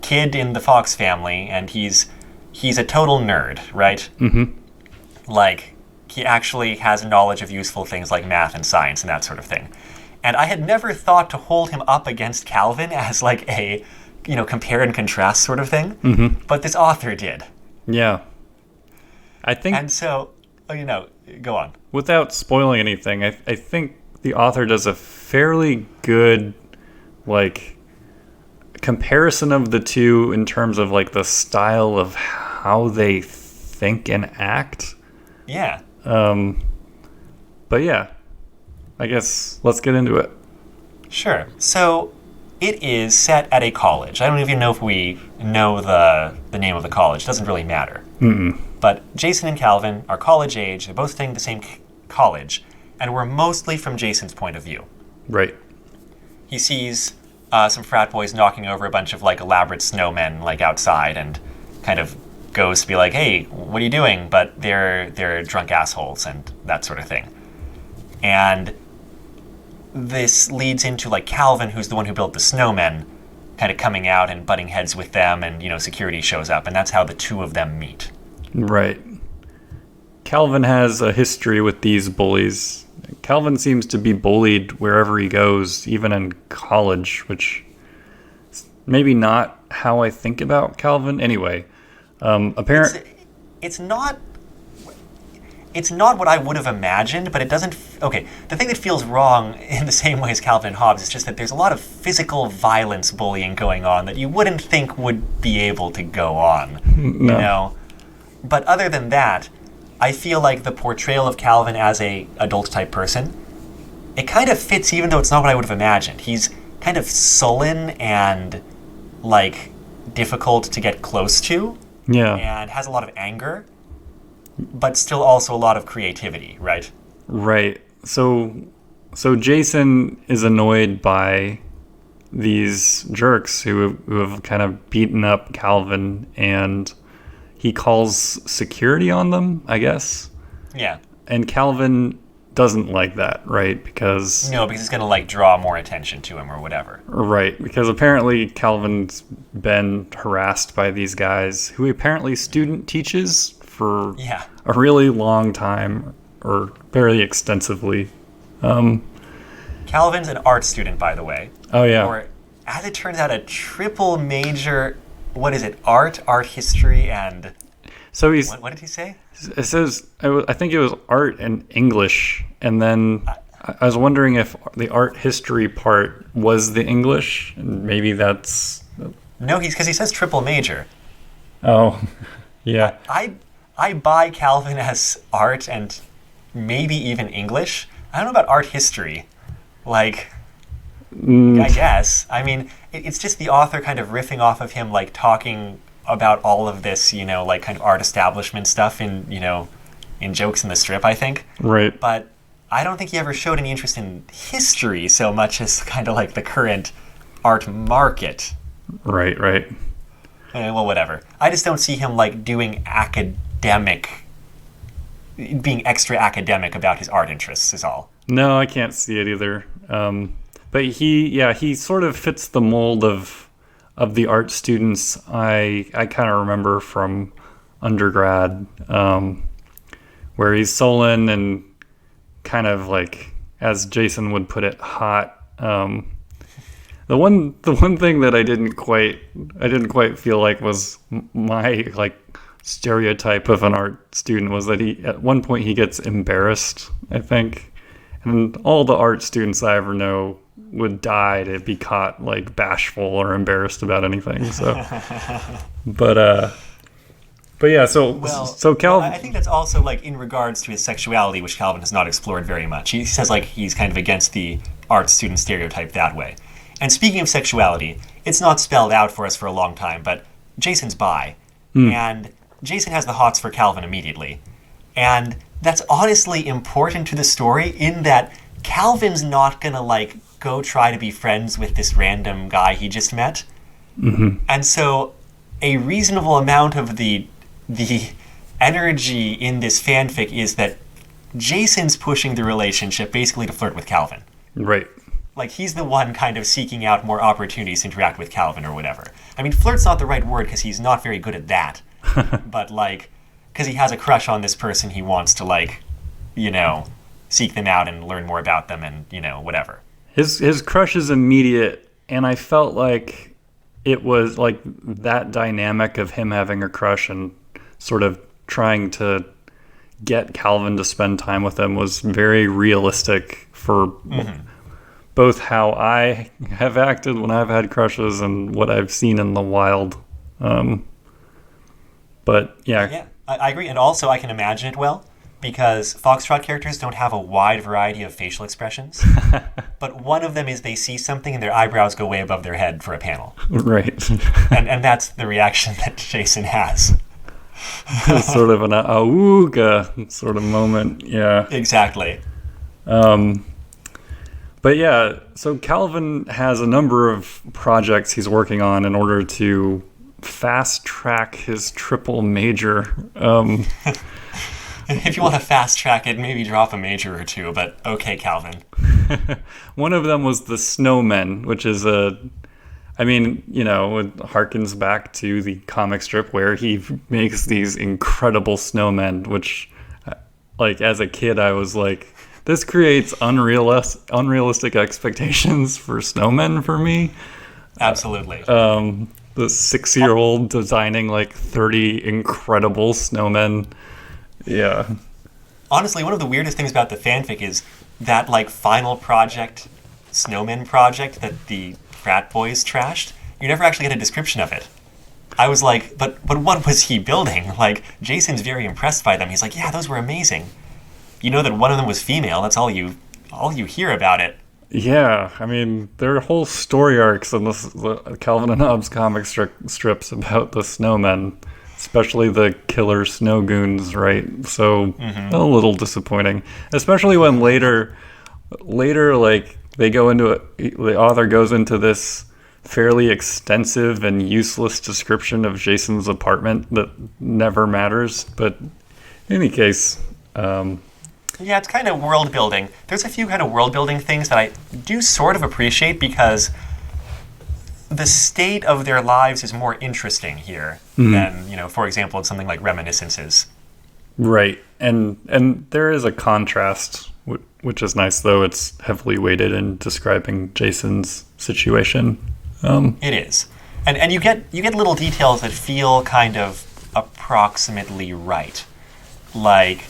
A: kid in the Fox family, and he's a total nerd, right?
B: Mm-hmm.
A: He actually has knowledge of useful things like math and science and that sort of thing. And I had never thought to hold him up against Calvin as, a compare and contrast sort of thing. But this author did.
B: Yeah. I think...
A: And so, go on.
B: Without spoiling anything, I think the author does a fairly good, like, comparison of the two in terms of, like, the style of how they think and act.
A: Yeah.
B: But yeah, I guess let's get into it.
A: Sure. So it is set at a college. I don't even know if we know the name of the college. It doesn't really matter. But Jason and Calvin are college age. They're both staying at the same college. And we're mostly from Jason's point of view.
B: Right.
A: He sees some frat boys knocking over a bunch of like elaborate snowmen like outside and kind of goes to be like, hey, what are you doing? But they're drunk assholes and that sort of thing. And this leads into like Calvin, who's the one who built the snowmen, kind of coming out and butting heads with them, and security shows up, and that's how the two of them meet.
B: Right. Calvin has a history with these bullies. Calvin seems to be bullied wherever he goes, even in college, which is maybe not how I think about Calvin. Anyway,
A: It's not what I would have imagined, but it doesn't... Okay, the thing that feels wrong in the same way as Calvin and Hobbes is just that there's a lot of physical violence bullying going on that you wouldn't think would be able to go on,
B: No.
A: But other than that, I feel like the portrayal of Calvin as a adult-type person, it kind of fits even though it's not what I would have imagined. He's kind of sullen and, like, difficult to get close to.
B: Yeah.
A: And has a lot of anger, but still also a lot of creativity, right?
B: Right. So Jason is annoyed by these jerks who have kind of beaten up Calvin, and he calls security on them, I guess.
A: Yeah.
B: And Calvin doesn't like that, right? Because
A: it's going to like draw more attention to him or whatever.
B: Right, because apparently Calvin's been harassed by these guys who apparently student teaches for a really long time or very extensively.
A: Calvin's an art student, by the way.
B: Oh, yeah.
A: Or, as it turns out, a triple major, what is it, art history, and...
B: So he's...
A: What did he say?
B: It says, I think it was art and English, and then I was wondering if the art history part was the English, and maybe that's...
A: No, because he says triple major.
B: Oh, yeah.
A: I buy Calvin as art and maybe even English. I don't know about art history. Like, I guess. I mean, it's just the author kind of riffing off of him, like, talking about all of this, like, kind of art establishment stuff in jokes in the strip, I think.
B: Right.
A: But I don't think he ever showed any interest in history so much as kind of like the current art market.
B: Right.
A: Well, whatever. I just don't see him, like, being extra academic about his art interests is all.
B: No, I can't see it either. But he sort of fits the mold of the art students I kind of remember from undergrad, where he's sullen and kind of like, as Jason would put it, hot. The one thing that I didn't quite feel like was my like stereotype of an art student was that at one point he gets embarrassed, I think. And all the art students I ever know would die to be caught like bashful or embarrassed about anything. So, but yeah. So Calvin.
A: I think that's also like in regards to his sexuality, which Calvin has not explored very much. He says like he's kind of against the art student stereotype that way. And speaking of sexuality, it's not spelled out for us for a long time, but Jason's bi, and Jason has the hots for Calvin immediately, and that's honestly important to the story in that Calvin's not gonna like go try to be friends with this random guy he just met. And so a reasonable amount of the energy in this fanfic is that Jason's pushing the relationship basically to flirt with Calvin.
B: Right.
A: Like, he's the one kind of seeking out more opportunities to interact with Calvin or whatever. I mean, flirt's not the right word because he's not very good at that. But, like, because he has a crush on this person, he wants to, like, seek them out and learn more about them and, whatever.
B: His crush is immediate, and I felt like it was like that dynamic of him having a crush and sort of trying to get Calvin to spend time with him was very realistic for both how I have acted when I've had crushes and what I've seen in the wild. But
A: Yeah, I agree. And also I can imagine it well because Foxtrot characters don't have a wide variety of facial expressions. But one of them is they see something and their eyebrows go way above their head for a panel.
B: Right.
A: and that's the reaction that Jason has.
B: Sort of an auga sort of moment. Yeah.
A: Exactly.
B: But yeah, so Calvin has a number of projects he's working on in order to fast track his triple major.
A: If you want to fast track it, maybe drop a major or two, but okay, Calvin.
B: One of them was the Snowmen, which is it harkens back to the comic strip where he makes these incredible snowmen, which, like, as a kid, I was like, this creates unrealistic expectations for snowmen for me.
A: Absolutely.
B: The 6-year-old designing like 30 incredible snowmen. Yeah.
A: Honestly, one of the weirdest things about the fanfic is that like final project, snowman project that the frat boys trashed. You never actually get a description of it. I was like, but what was he building? Like, Jason's very impressed by them. He's like, yeah, those were amazing. You know that one of them was female. That's all you hear about it.
B: Yeah, I mean, there are whole story arcs in the Calvin and Hobbes comic strips about the snowmen, especially the killer snow goons, right? So a little disappointing, especially when later, like they go into it. The author goes into this fairly extensive and useless description of Jason's apartment that never matters. But in any case.
A: Yeah, it's kind of world building. There's a few kind of world building things that I do sort of appreciate because the state of their lives is more interesting here than, for example, in something like Reminiscences.
B: Right. And there is a contrast, which is nice, though it's heavily weighted in describing Jason's situation.
A: It is. And you get little details that feel kind of approximately right. Like,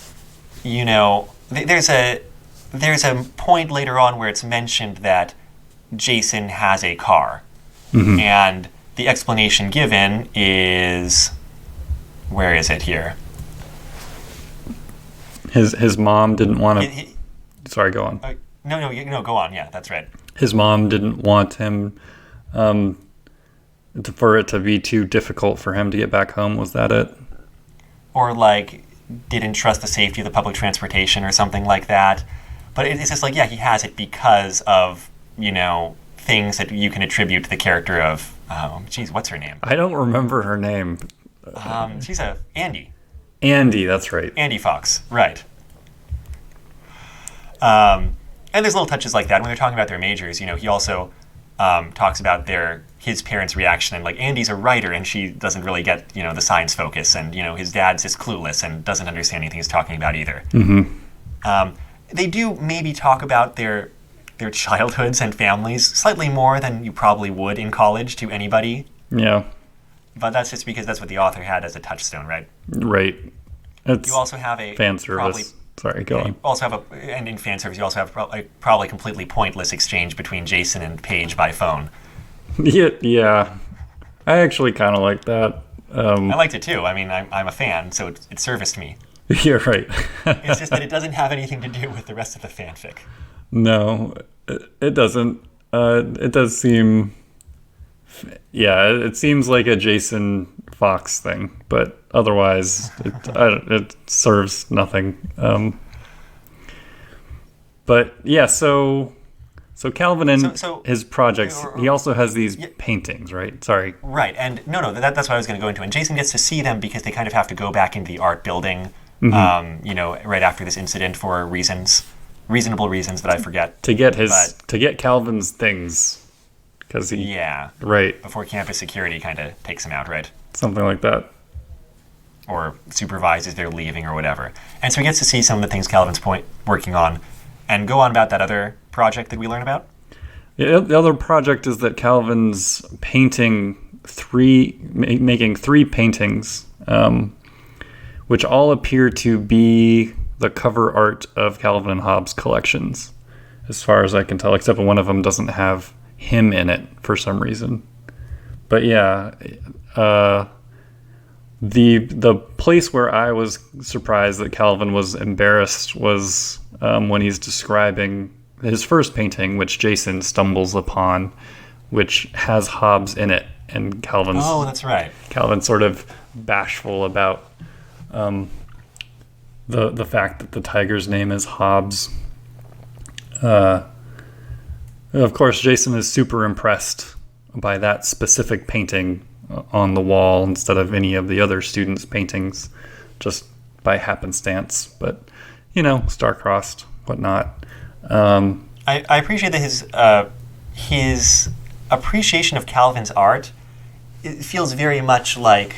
A: there's a point later on where it's mentioned that Jason has a car, and the explanation given is, where is it here?
B: His mom didn't want to. Sorry, go on.
A: No, go on. Yeah, that's right.
B: His mom didn't want him for it to be too difficult for him to get back home. Was that it?
A: Or like, didn't trust the safety of the public transportation or something like that. But it's just like, yeah, he has it because of, things that you can attribute to the character of, what's her name?
B: I don't remember her name.
A: She's Andy.
B: Andy, that's right.
A: Andy Fox, right. And there's little touches like that. When they're talking about their majors, he also talks about his parents' reaction, and like Andy's a writer and she doesn't really get the science focus, and his dad's just clueless and doesn't understand anything he's talking about either. They do maybe talk about their childhoods and families slightly more than you probably would in college to anybody.
B: Yeah,
A: but that's just because that's what the author had as a touchstone, right?
B: Right.
A: You also have a
B: fan service. Sorry, go on.
A: You also have and in fan service, you also have probably completely pointless exchange between Jason and Paige by phone.
B: Yeah. I actually kind of like that.
A: I liked it too. I mean, I'm a fan, so it serviced me.
B: You're right.
A: It's just that it doesn't have anything to do with the rest of the fanfic.
B: No, it doesn't. It does seem... Yeah, it seems like a Jason Fox thing, but otherwise it serves nothing. But yeah, so Calvin and his projects, he also has these paintings, right? Sorry.
A: Right, and no, that's what I was going to go into. And Jason gets to see them because they kind of have to go back into the art building, right after this incident for reasonable reasons that I forget.
B: To get Calvin's things. Right.
A: Before campus security kind of takes him out, right?
B: Something like that.
A: Or supervises their leaving or whatever. And so he gets to see some of the things Calvin's working on and go on about that other project that we learn about.
B: Yeah, the other project is that Calvin's painting making three paintings, which all appear to be the cover art of Calvin and Hobbes collections, as far as I can tell, except one of them doesn't have him in it for some reason. But yeah, the place where I was surprised that Calvin was embarrassed was when he's describing his first painting, which Jason stumbles upon, which has Hobbes in it, and Calvin's
A: that's right.
B: Calvin's sort of bashful about the fact that the tiger's name is Hobbes. Of course, Jason is super impressed by that specific painting on the wall instead of any of the other students' paintings, just by happenstance. But, star-crossed, whatnot.
A: I appreciate that his appreciation of Calvin's art, it feels very much like,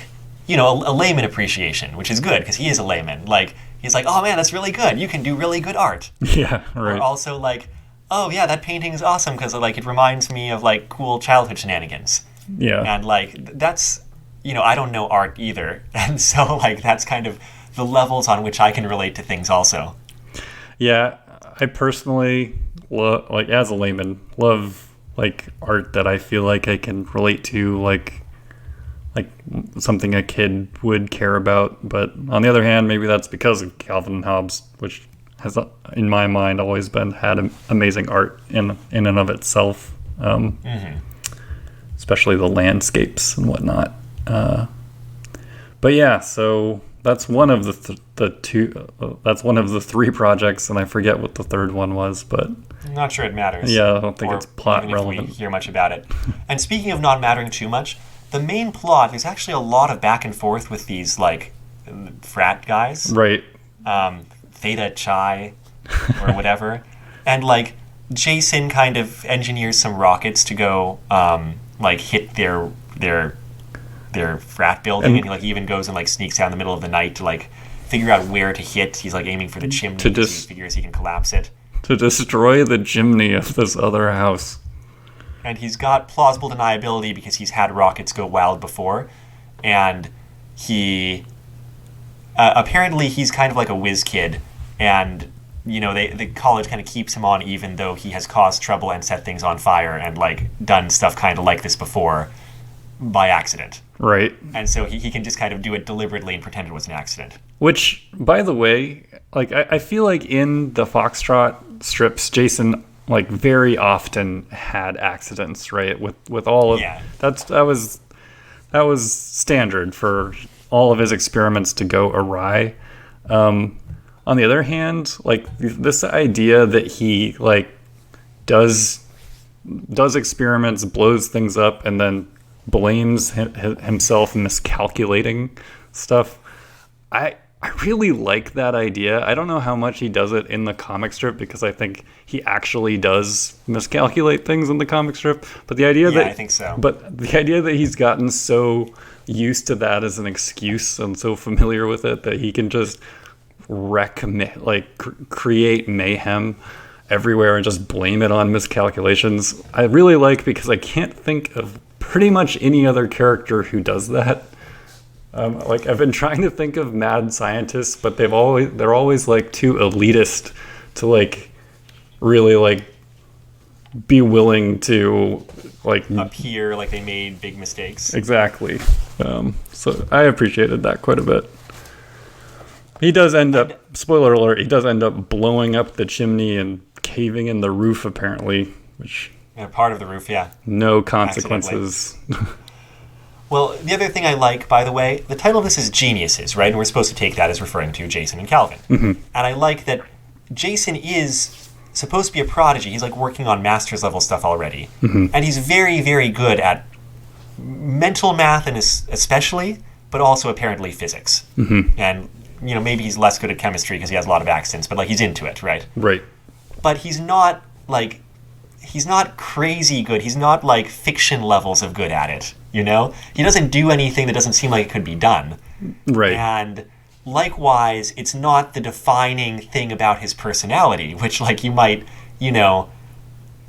A: a layman appreciation, which is good because he is a layman. Like, he's like, oh man, that's really good. You can do really good art.
B: Yeah, right.
A: Or also like, oh yeah, that painting is awesome because like it reminds me of like cool childhood shenanigans.
B: Yeah.
A: And like that's, I don't know art either, and so like that's kind of the levels on which I can relate to things also. Yeah,
B: I personally like as a layman love like art that I feel like I can relate to, like something a kid would care about. But on the other hand, maybe that's because of Calvin and Hobbes, which has, in my mind, always had amazing art in and of itself, especially the landscapes and whatnot. But yeah, so that's one of the two. That's one of the three projects, and I forget what the third one was, but
A: I'm not sure it matters.
B: Yeah, I don't think it's plot
A: even
B: relevant.
A: If we hear much about it. And speaking of not mattering too much, the main plot, there's actually a lot of back and forth with these like frat guys,
B: right?
A: Theta Chi or whatever, and like Jason kind of engineers some rockets to go like hit their frat building, and he like even goes and like sneaks out in the middle of the night to like figure out where to hit. He's like aiming for the chimney because he figures he can collapse it.
B: To destroy the chimney of this other house.
A: And he's got plausible deniability because he's had rockets go wild before, and he apparently he's kind of like a whiz kid, and the college kind of keeps him on even though he has caused trouble and set things on fire and like done stuff kind of like this before by accident.
B: Right.
A: And so he can just kind of do it deliberately and pretend it was an accident.
B: Which, by the way, like I feel like in the Foxtrot strips, Jason like very often had accidents, right? With all of that was standard for all of his experiments to go awry. On the other hand, like this idea that he like does experiments, blows things up, and then blames himself miscalculating stuff. I really like that idea. I don't know how much he does it in the comic strip because I think he actually does miscalculate things in the comic strip. But the idea
A: I think so.
B: But the idea that he's gotten so used to that as an excuse and so familiar with it that he can just create mayhem everywhere and just blame it on miscalculations. I really like because I can't think of pretty much any other character who does that. Like I've been trying to think of mad scientists, but they're always like too elitist to like really like be willing to like
A: appear like they made big mistakes.
B: Exactly. So I appreciated that quite a bit. He does end up, spoiler alert, he does end up blowing up the chimney and caving in the roof apparently, which
A: part of the roof, yeah.
B: No consequences.
A: Well, the other thing I like, by the way, the title of this is Geniuses, right? And we're supposed to take that as referring to Jason and Calvin.
B: Mm-hmm.
A: And I like that Jason is supposed to be a prodigy. He's like working on master's level stuff already.
B: Mm-hmm.
A: And he's very, very good at mental math and especially, but also apparently physics.
B: Mm-hmm.
A: And, maybe he's less good at chemistry because he has a lot of accidents, but like he's into it, right?
B: Right.
A: But he's not crazy good. He's not like fiction levels of good at it, He doesn't do anything that doesn't seem like it could be done.
B: Right.
A: And likewise, it's not the defining thing about his personality, which like you might,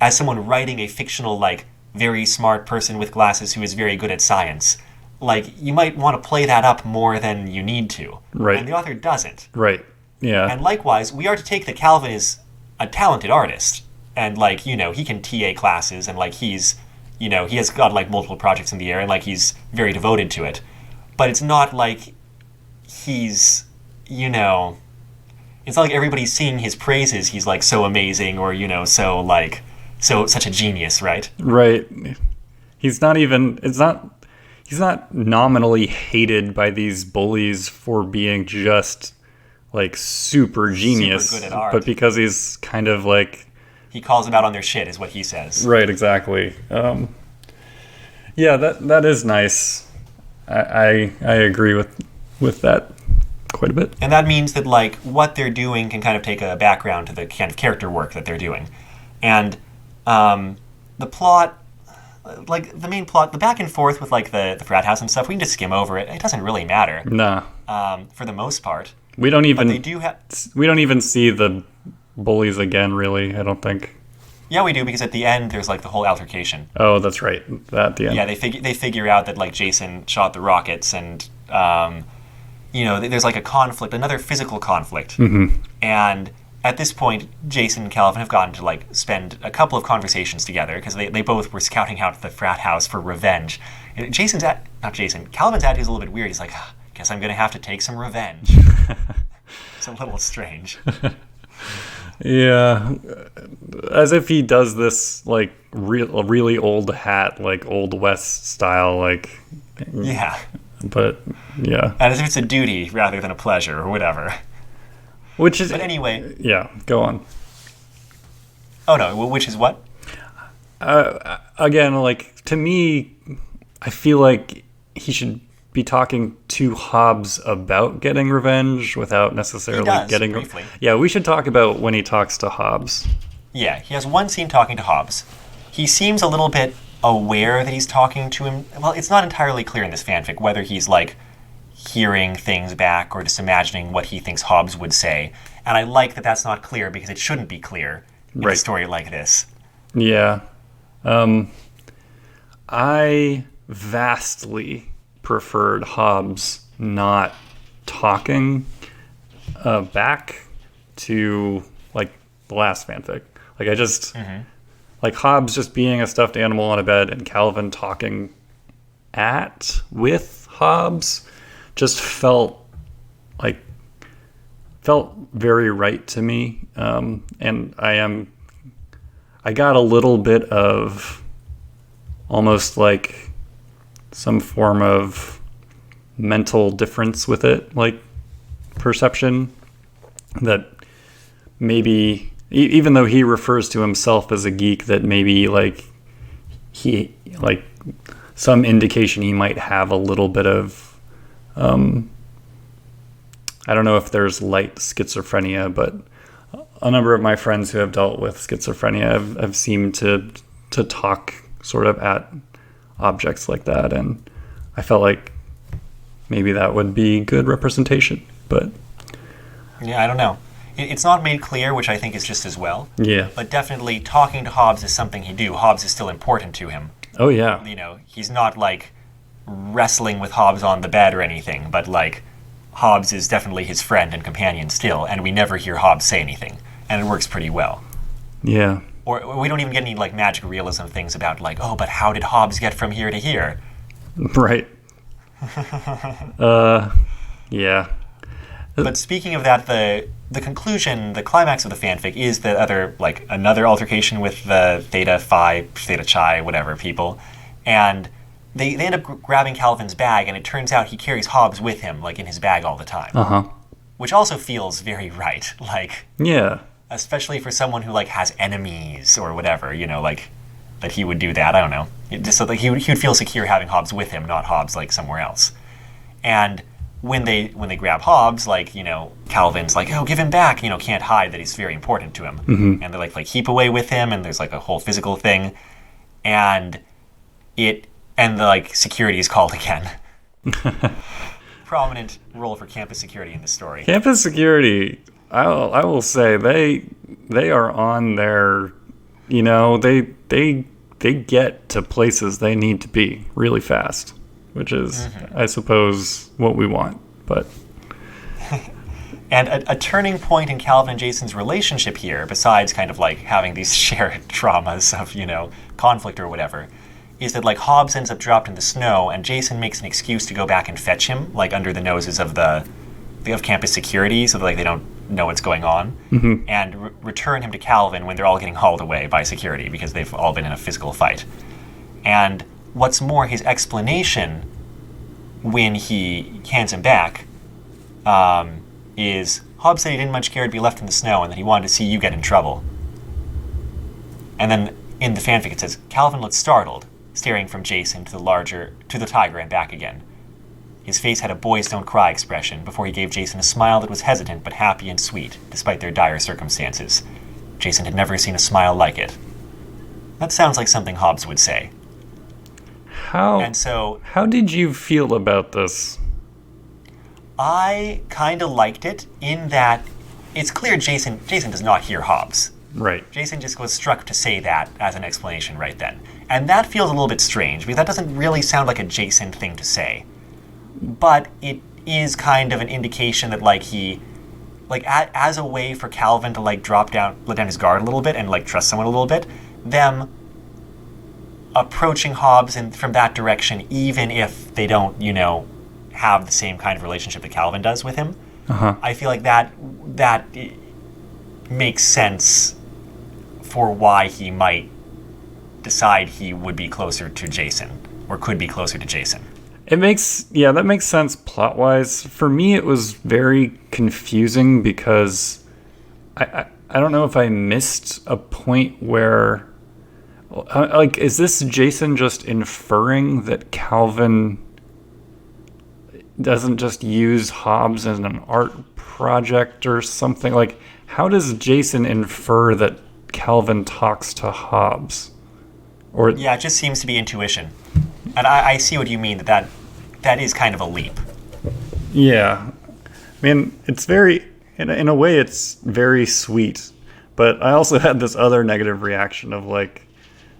A: as someone writing a fictional like very smart person with glasses who is very good at science. Like, you might want to play that up more than you need to.
B: Right.
A: And the author doesn't.
B: Right. Yeah.
A: And likewise, we are to take that Calvin is a talented artist. And, like, you know, he can TA classes, and, like, he's, you know, he has got, like, multiple projects in the air, and, like, he's very devoted to it. But it's not like he's, you know, it's not like everybody's singing his praises. He's, like, so amazing, or, you know, so, like, such a genius, right?
B: Right. He's not even, he's not nominally hated by these bullies for being just, like, super genius.
A: Super good at art.
B: But because he's kind of, like...
A: He calls them out on their shit, is what he says.
B: Right, exactly. Yeah, that is nice. I agree with that quite a bit.
A: And that means that, like, what they're doing can kind of take a background to the kind of character work that they're doing. And the plot, like, the main plot, the back and forth with, like, the frat house and stuff, we can just skim over it. It doesn't really matter.
B: Nah.
A: For the most part.
B: We don't even...
A: But they do
B: we don't even see the bullies again, really, I don't think.
A: Yeah, we do, because at the end, there's, like, the whole altercation.
B: Oh, that's right. At the end.
A: Yeah, they figure out that, like, Jason shot the rockets, and, you know, there's, like, a conflict, another physical conflict.
B: Mm-hmm.
A: And at this point, Jason and Calvin have gotten to, like, spend a couple of conversations together, because they both were scouting out the frat house for revenge. And Calvin's attitude is a little bit weird. He's like, guess I'm going to have to take some revenge. It's a little strange.
B: Yeah, as if he does this, like, really old hat, like, Old West style, like...
A: Yeah.
B: But, yeah.
A: And as if it's a duty rather than a pleasure, or whatever.
B: Which is...
A: But anyway...
B: Yeah, go on.
A: Oh, no, which is what?
B: Again, like, to me, I feel like he should be talking to Hobbes about getting revenge without necessarily getting...
A: briefly.
B: Yeah, we should talk about when he talks to Hobbes.
A: Yeah, he has one scene talking to Hobbes. He seems a little bit aware that he's talking to him. Well, it's not entirely clear in this fanfic whether he's, like, hearing things back or just imagining what he thinks Hobbes would say. And I like that that's not clear, because it shouldn't be clear in a story like this.
B: Yeah. I vastly preferred Hobbes not talking back to, like, the last fanfic. Like, I just... Mm-hmm. Like, Hobbes just being a stuffed animal on a bed and Calvin talking with Hobbes just felt very right to me. And I got a little bit of almost like some form of mental difference with it, like perception, that maybe even though he refers to himself as a geek, that maybe like he, like, some indication he might have a little bit of I don't know if there's light schizophrenia, but a number of my friends who have dealt with schizophrenia have seemed to talk sort of at objects like that, and I felt like maybe that would be good representation, but...
A: Yeah, I don't know. It's not made clear, which I think is just as well.
B: Yeah.
A: But definitely talking to Hobbes is something he do. Hobbes is still important to him.
B: Oh, yeah.
A: You know, he's not, like, wrestling with Hobbes on the bed or anything, but, like, Hobbes is definitely his friend and companion still, and we never hear Hobbes say anything, and it works pretty well.
B: Yeah.
A: Or we don't even get any, like, magic realism things about, like, oh, but how did Hobbes get from here to here?
B: Right. Yeah.
A: But speaking of that, the conclusion, the climax of the fanfic is the another altercation with the Theta Phi, Theta Chi, whatever people, and they end up grabbing Calvin's bag, and it turns out he carries Hobbes with him, like, in his bag all the time.
B: Uh-huh.
A: Which also feels very right, like...
B: Yeah.
A: Especially for someone who, like, has enemies or whatever, you know, like, that he would do that, I don't know. Just so, like, he would feel secure having Hobbes with him, not Hobbes, like, somewhere else. And when they grab Hobbes, like, you know, Calvin's like, oh, give him back, you know, can't hide that he's very important to him.
B: Mm-hmm.
A: And they like keep away with him, and there's like a whole physical thing, and the like security is called again. Prominent role for campus security in this story.
B: Campus security, I will say they are on their, you know, they they get to places they need to be really fast, which is, I suppose, what we want. But
A: and a turning point in Calvin and Jason's relationship here, besides kind of like having these shared traumas of, conflict or whatever, is that like Hobbes ends up dropped in the snow and Jason makes an excuse to go back and fetch him, like under the noses of of campus security, so that like they don't know what's going on, and return him to Calvin when they're all getting hauled away by security because they've all been in a physical fight. And what's more, his explanation when he hands him back is Hobbes said he didn't much care to be left in the snow and that he wanted to see you get in trouble. And then in the fanfic it says, Calvin looked startled, staring from Jason to the tiger and back again. His face had a boys don't cry expression before he gave Jason a smile that was hesitant but happy and sweet, despite their dire circumstances. Jason had never seen a smile like it. That sounds like something Hobbes would say.
B: How did you feel about this?
A: I kind of liked it in that it's clear Jason does not hear Hobbes.
B: Right.
A: Jason just was struck to say that as an explanation right then. And that feels a little bit strange, because that doesn't really sound like a Jason thing to say. But it is kind of an indication that, like, he, like, as a way for Calvin to, like, let down his guard a little bit and, like, trust someone a little bit, them approaching Hobbes from that direction, even if they don't, have the same kind of relationship that Calvin does with him. I feel like that makes sense for why he might decide he would be closer to Jason, or could be closer to Jason.
B: That makes sense plot-wise. For me, it was very confusing because I don't know if I missed a point where, like, is this Jason just inferring that Calvin doesn't just use Hobbes as an art project or something? Like, how does Jason infer that Calvin talks to Hobbes?
A: Yeah, it just seems to be intuition. And I see what you mean, that is kind of a leap.
B: Yeah. I mean, it's very, in a way, it's very sweet. But I also had this other negative reaction of, like,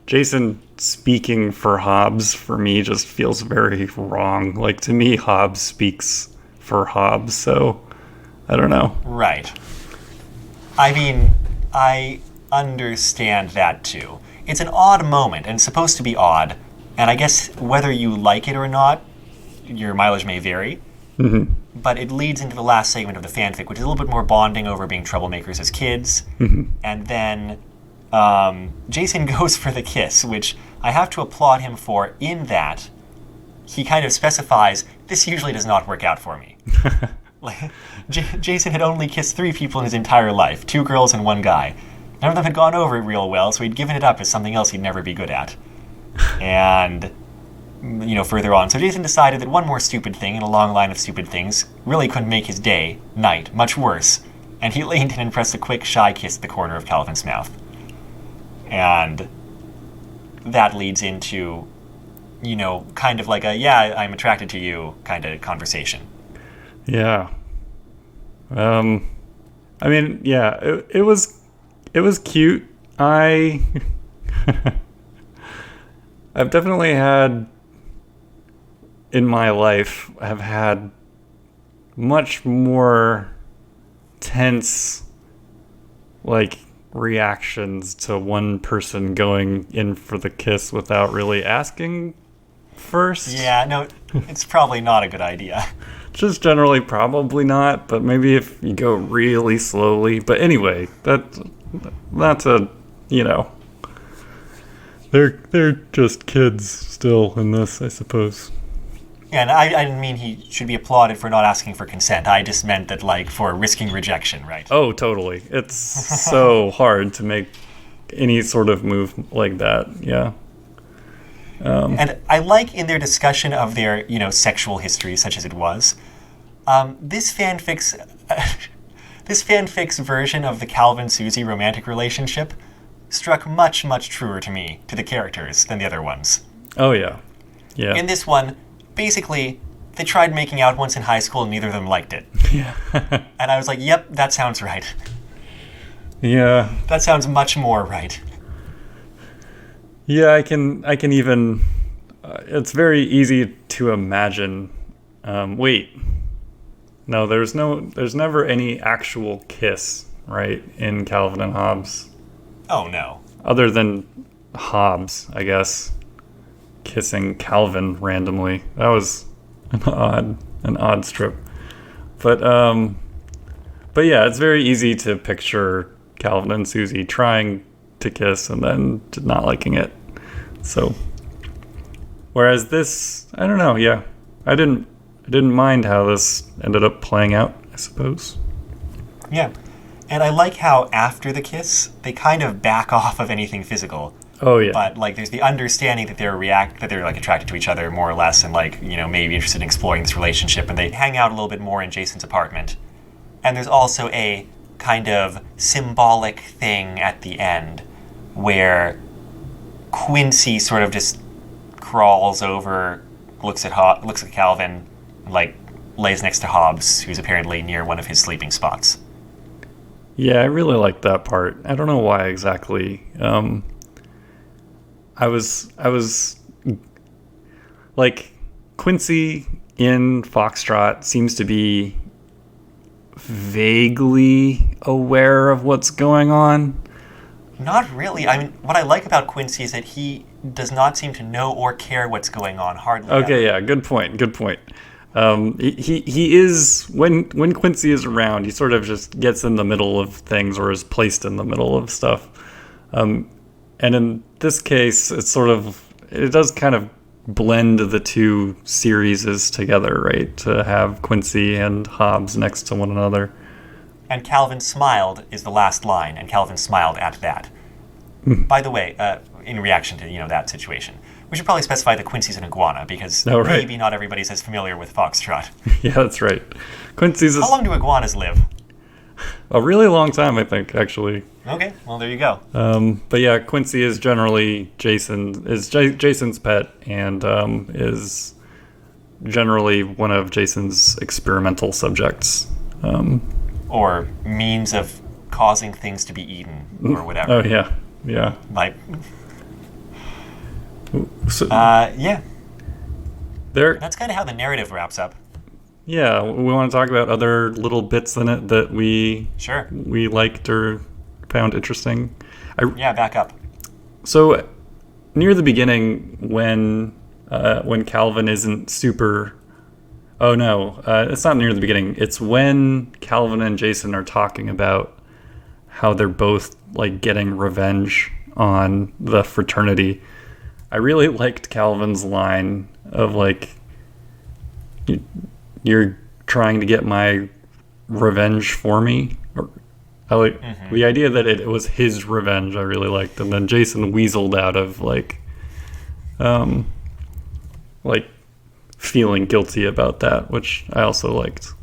B: Jason speaking for Hobbes, for me, just feels very wrong. Like, to me, Hobbes speaks for Hobbes, so I don't know.
A: Right. I mean, I understand that, too. It's an odd moment, and it's supposed to be odd. And I guess whether you like it or not, your mileage may vary. But it leads into the last segment of the fanfic, which is a little bit more bonding over being troublemakers as kids. And then Jason goes for the kiss, which I have to applaud him for, in that he kind of specifies, this usually does not work out for me. Jason had only kissed 3 people in his entire life, 2 girls and 1 guy. None of them had gone over real well, so he'd given it up as something else he'd never be good at. And, further on. So Jason decided that one more stupid thing in a long line of stupid things really couldn't make his night, much worse. And he leaned in and pressed a quick, shy kiss at the corner of Calvin's mouth. And that leads into, kind of like a, yeah, I'm attracted to you kind of conversation.
B: Yeah. I mean, yeah, it was cute. I've definitely had, in my life, I've had much more tense, like, reactions to one person going in for the kiss without really asking first.
A: Yeah, no, it's probably not a good idea.
B: Just generally probably not, but maybe if you go really slowly. But anyway, that's a, they're just kids still in this, I suppose.
A: Yeah, and I didn't mean he should be applauded for not asking for consent. I just meant that, like, for risking rejection, right?
B: Oh, totally. It's so hard to make any sort of move like that, yeah.
A: And I like in their discussion of their, sexual history, such as it was, this fanfic's version of the Calvin-Susie romantic relationship struck much, much truer to me, to the characters, than the other ones.
B: Oh, yeah. Yeah.
A: In this one, basically, they tried making out once in high school and neither of them liked it.
B: Yeah.
A: And I was like, yep, that sounds right.
B: Yeah.
A: That sounds much more right.
B: Yeah, I can even. It's very easy to imagine. Wait, no, there's never any actual kiss, right, in Calvin and Hobbes,
A: Oh no.
B: other than Hobbes, I guess, kissing Calvin randomly. That was an odd strip, but yeah, it's very easy to picture Calvin and Susie trying to kiss and then not liking it. So, whereas this, I don't know. Yeah, I didn't mind how this ended up playing out, I suppose.
A: Yeah. And I like how after the kiss, they kind of back off of anything physical.
B: Oh yeah.
A: But like there's the understanding that they're like attracted to each other more or less and like, maybe interested in exploring this relationship, and they hang out a little bit more in Jason's apartment. And there's also a kind of symbolic thing at the end where Quincy sort of just crawls over, looks at Calvin, like lays next to Hobbes, who's apparently near one of his sleeping spots.
B: Yeah, I really liked that part. I don't know why exactly. I was like, Quincy in Foxtrot seems to be vaguely aware of what's going on.
A: Not really. I mean, what I like about Quincy is that he does not seem to know or care what's going on, hardly
B: Okay,
A: ever.
B: yeah, good point. He is, when Quincy is around, he sort of just gets in the middle of things, or is placed in the middle of stuff. And in this case, it does kind of blend the two series together, right? To have Quincy and Hobbes next to one another.
A: And Calvin smiled is the last line, and Calvin smiled at that. By the way, in reaction to, that situation, we should probably specify that Quincy's an iguana, because
B: Oh, right.
A: maybe not everybody's as familiar with Foxtrot.
B: Yeah, that's right. Quincy's
A: How long do iguanas live?
B: a really long time, I think, actually.
A: Okay, well, there you go.
B: But yeah, Quincy is generally Jason's pet, and is generally one of Jason's experimental subjects.
A: Or means of causing things to be eaten, or whatever.
B: Oh yeah.
A: Like,
B: So
A: yeah,
B: there.
A: that's kind of how the narrative wraps up.
B: Yeah, we want to talk about other little bits in it that we
A: Sure.
B: liked or found interesting.
A: Yeah, back up.
B: So near the beginning, when Calvin isn't super. Oh no, it's not near the beginning. It's when Calvin and Jason are talking about how they're both like getting revenge on the fraternity. I really liked Calvin's line of like, "You're trying to get my revenge for me." I like the idea that it was his revenge. I really liked, and then Jason weaseled out of like feeling guilty about that, which I also liked.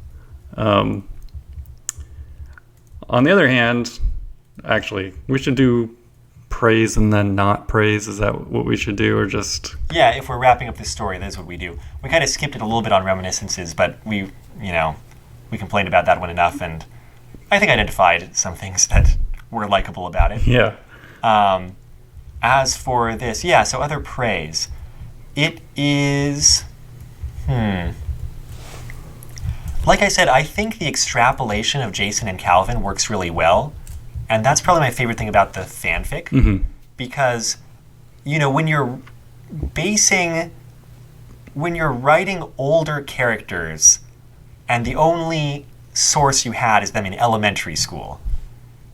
B: On the other hand, actually, we should do praise and then not praise. Is that what we should do, or just?
A: Yeah, if we're wrapping up this story, that's what we do. We kind of skipped it a little bit on Reminiscences, but we complained about that one enough, and I think I identified some things that were likable about it.
B: Yeah.
A: As for this, yeah, so other praise. It is... Like I said, I think the extrapolation of Jason and Calvin works really well, and that's probably my favorite thing about the fanfic, because, when you're writing older characters, and the only source you had is them in elementary school,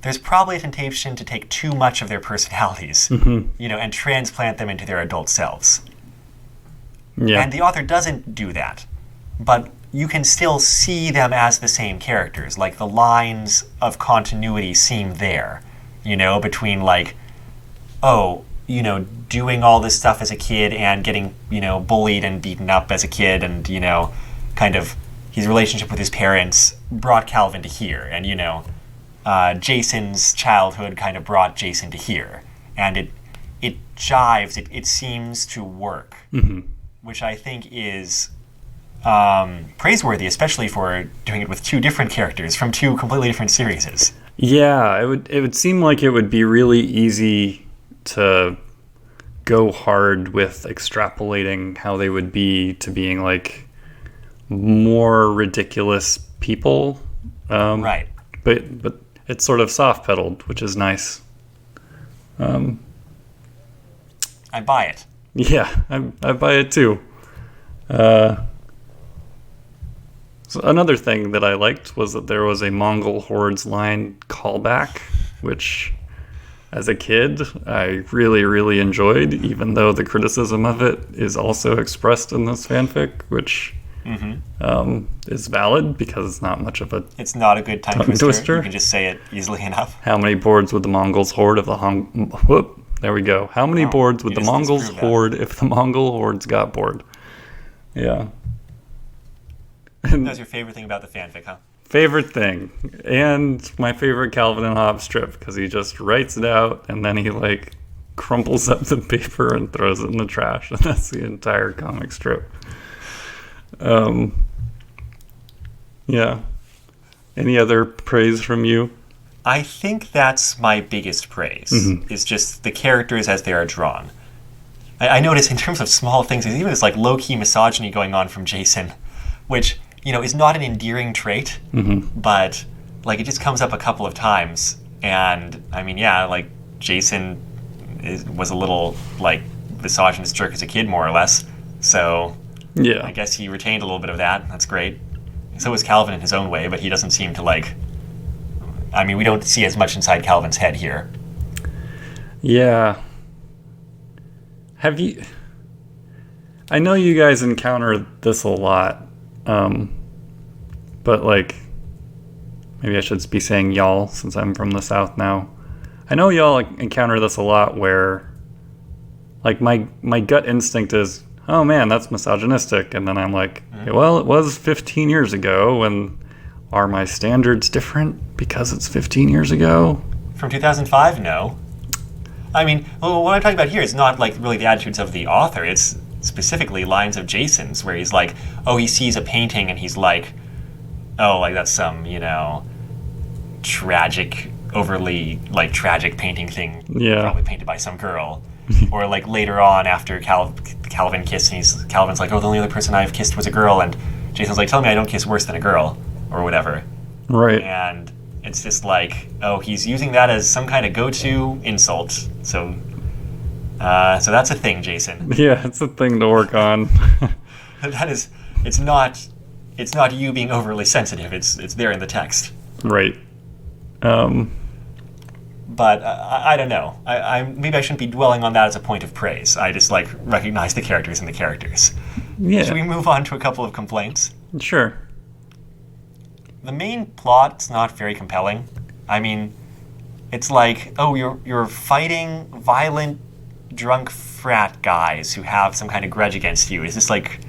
A: there's probably a temptation to take too much of their personalities, and transplant them into their adult selves.
B: Yeah.
A: And the author doesn't do that, but you can still see them as the same characters. Like, the lines of continuity seem there, between like, doing all this stuff as a kid and getting, bullied and beaten up as a kid, and, kind of his relationship with his parents brought Calvin to here, and, Jason's childhood kind of brought Jason to here. And it jives, it seems to work, which I think is praiseworthy, especially for doing it with two different characters from two completely different series.
B: Yeah, it would seem like it would be really easy to go hard with extrapolating how they would be to being like more ridiculous people.
A: Right.
B: But it's sort of soft pedaled, which is nice.
A: I buy it.
B: Yeah, I buy it too. So another thing that I liked was that there was a Mongol Hordes line callback, which as a kid I really, really enjoyed, even though the criticism of it is also expressed in this fanfic, which is valid because it's not much of a
A: It's not a good tongue twister. You can just say it easily enough.
B: How many boards would the Mongols hoard if the there we go. How many boards would the Mongols hoard if the Mongol hordes got bored? Yeah.
A: That was your favorite thing about the fanfic, huh?
B: Favorite thing. And my favorite Calvin and Hobbes strip, because he just writes it out and then he like crumples up the paper and throws it in the trash. And that's the entire comic strip. Yeah. Any other praise from you?
A: I think that's my biggest praise, is just the characters as they are drawn. I notice in terms of small things, there's even this like low-key misogyny going on from Jason, which, you know, is not an endearing trait, but like it just comes up a couple of times. And I mean, yeah, like Jason was a little like misogynist jerk as a kid, more or less. So
B: yeah,
A: I guess he retained a little bit of that. That's great. So was Calvin in his own way, but he doesn't seem to like... I mean, we don't see as much inside Calvin's head here.
B: Yeah. Have you... I know you guys encounter this a lot, but like... Maybe I should be saying y'all, since I'm from the South now. I know y'all encounter this a lot where... Like, my gut instinct is, oh man, that's misogynistic. And then I'm like, well, it was 15 years ago, and are my standards different because it's 15 years ago?
A: From 2005? No. I mean, well, what I'm talking about here is not like really the attitudes of the author. It's specifically lines of Jason's where he's like, oh, he sees a painting and he's like, oh, like that's some, you know, tragic, overly like tragic painting thing, probably painted by some girl. Or like later on after Calvin kissed, and Calvin's like, oh, the only other person I've kissed was a girl, and Jason's like, tell me I don't kiss worse than a girl, or whatever.
B: Right.
A: And it's just like, oh, he's using that as some kind of go-to insult. So that's a thing, Jason.
B: Yeah, it's a thing to work on.
A: That is, it's not you being overly sensitive. It's there in the text.
B: Right.
A: But I don't know. I maybe I shouldn't be dwelling on that as a point of praise. I just like recognize the characters in the characters.
B: Yeah.
A: Should we move on to a couple of complaints?
B: Sure.
A: The main plot's not very compelling. I mean, it's like, oh, you're fighting violent, drunk frat guys who have some kind of grudge against you. Is this like,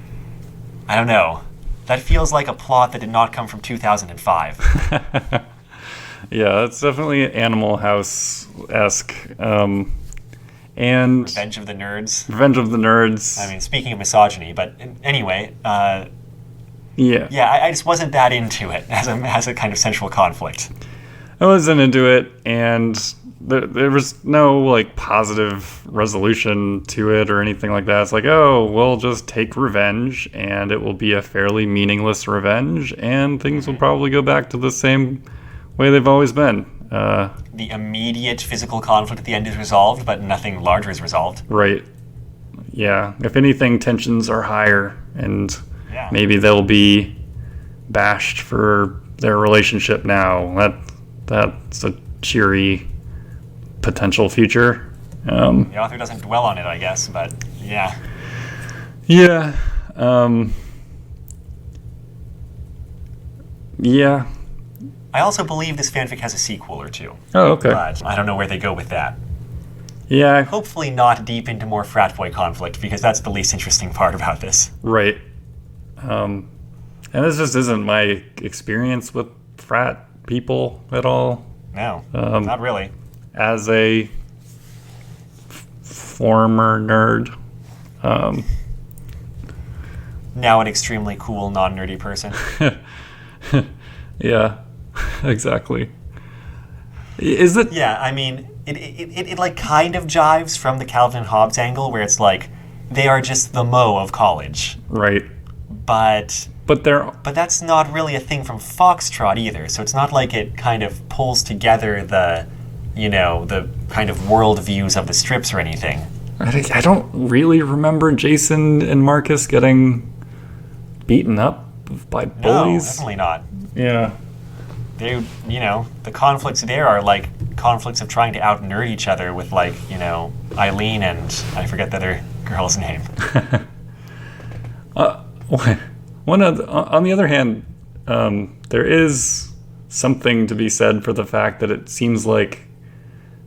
A: I don't know. That feels like a plot that did not come from 2005.
B: Yeah, it's definitely Animal House-esque. And
A: Revenge of the Nerds.
B: Revenge of the Nerds.
A: I mean, speaking of misogyny, but anyway,
B: yeah.
A: Yeah, I just wasn't that into it as a kind of central conflict.
B: I wasn't into it, and there was no like positive resolution to it or anything like that. It's like, oh, we'll just take revenge, and it will be a fairly meaningless revenge, and things will probably go back to the same way they've always been.
A: The immediate physical conflict at the end is resolved, but nothing larger is resolved.
B: Right. Yeah. If anything, tensions are higher, and
A: yeah,
B: maybe they'll be bashed for their relationship now. That's a cheery potential future.
A: The author doesn't dwell on it, I guess, but yeah.
B: Yeah. Yeah.
A: I also believe this fanfic has a sequel or two.
B: Oh, okay.
A: But I don't know where they go with that.
B: Yeah.
A: Hopefully not deep into more frat boy conflict, because that's the least interesting part about this.
B: Right. And this just isn't my experience with frat people at all.
A: No, not really.
B: As a former nerd.
A: Now an extremely cool, non-nerdy person.
B: Yeah. Exactly. Is it?
A: Yeah, I mean, it like kind of jives from the Calvin and Hobbes angle, where it's like they are just the Mo of college,
B: Right.
A: but
B: But
A: that's not really a thing from Foxtrot either. So it's not like it kind of pulls together the kind of world views of the strips or anything.
B: I don't really remember Jason and Marcus getting beaten up by
A: No,
B: bullies.
A: definitely not.
B: Yeah.
A: They, the conflicts there are like conflicts of trying to out-nerd each other with like, Eileen and I forget the other girl's name.
B: On the other hand, there is something to be said for the fact that it seems like,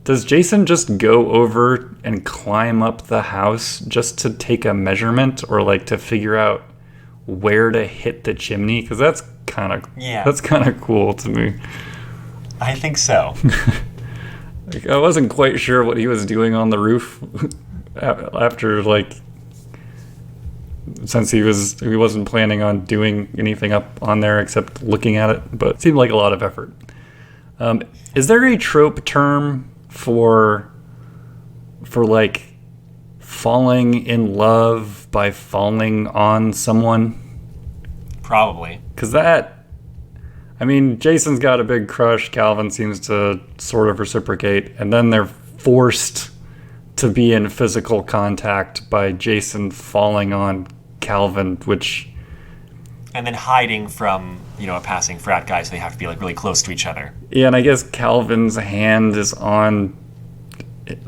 B: does Jason just go over and climb up the house just to take a measurement, or like to figure out where to hit the chimney? Because that's kind of cool to me.
A: I think so.
B: Like, I wasn't quite sure what he was doing on the roof after, like, since he wasn't planning on doing anything up on there except looking at it, but it seemed like a lot of effort. Is there a trope term for like falling in love by falling on someone?
A: Probably.
B: Because Jason's got a big crush. Calvin seems to sort of reciprocate, and then they're forced to be in physical contact by Jason falling on Calvin,
A: and then hiding from a passing frat guy, so they have to be like really close to each other.
B: Yeah, and I guess Calvin's hand is on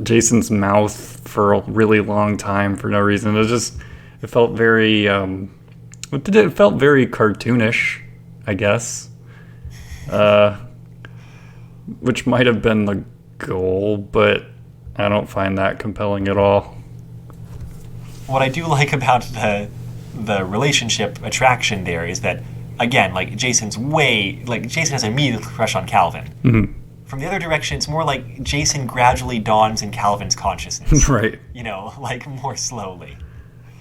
B: Jason's mouth for a really long time for no reason. It felt very it felt very cartoonish, I guess, which might have been the goal, but I don't find that compelling at all.
A: What I do like about the relationship attraction there is that, again, like Jason has an immediate crush on Calvin.
B: Mm-hmm.
A: From the other direction, it's more like Jason gradually dawns in Calvin's consciousness.
B: Right.
A: Like more slowly.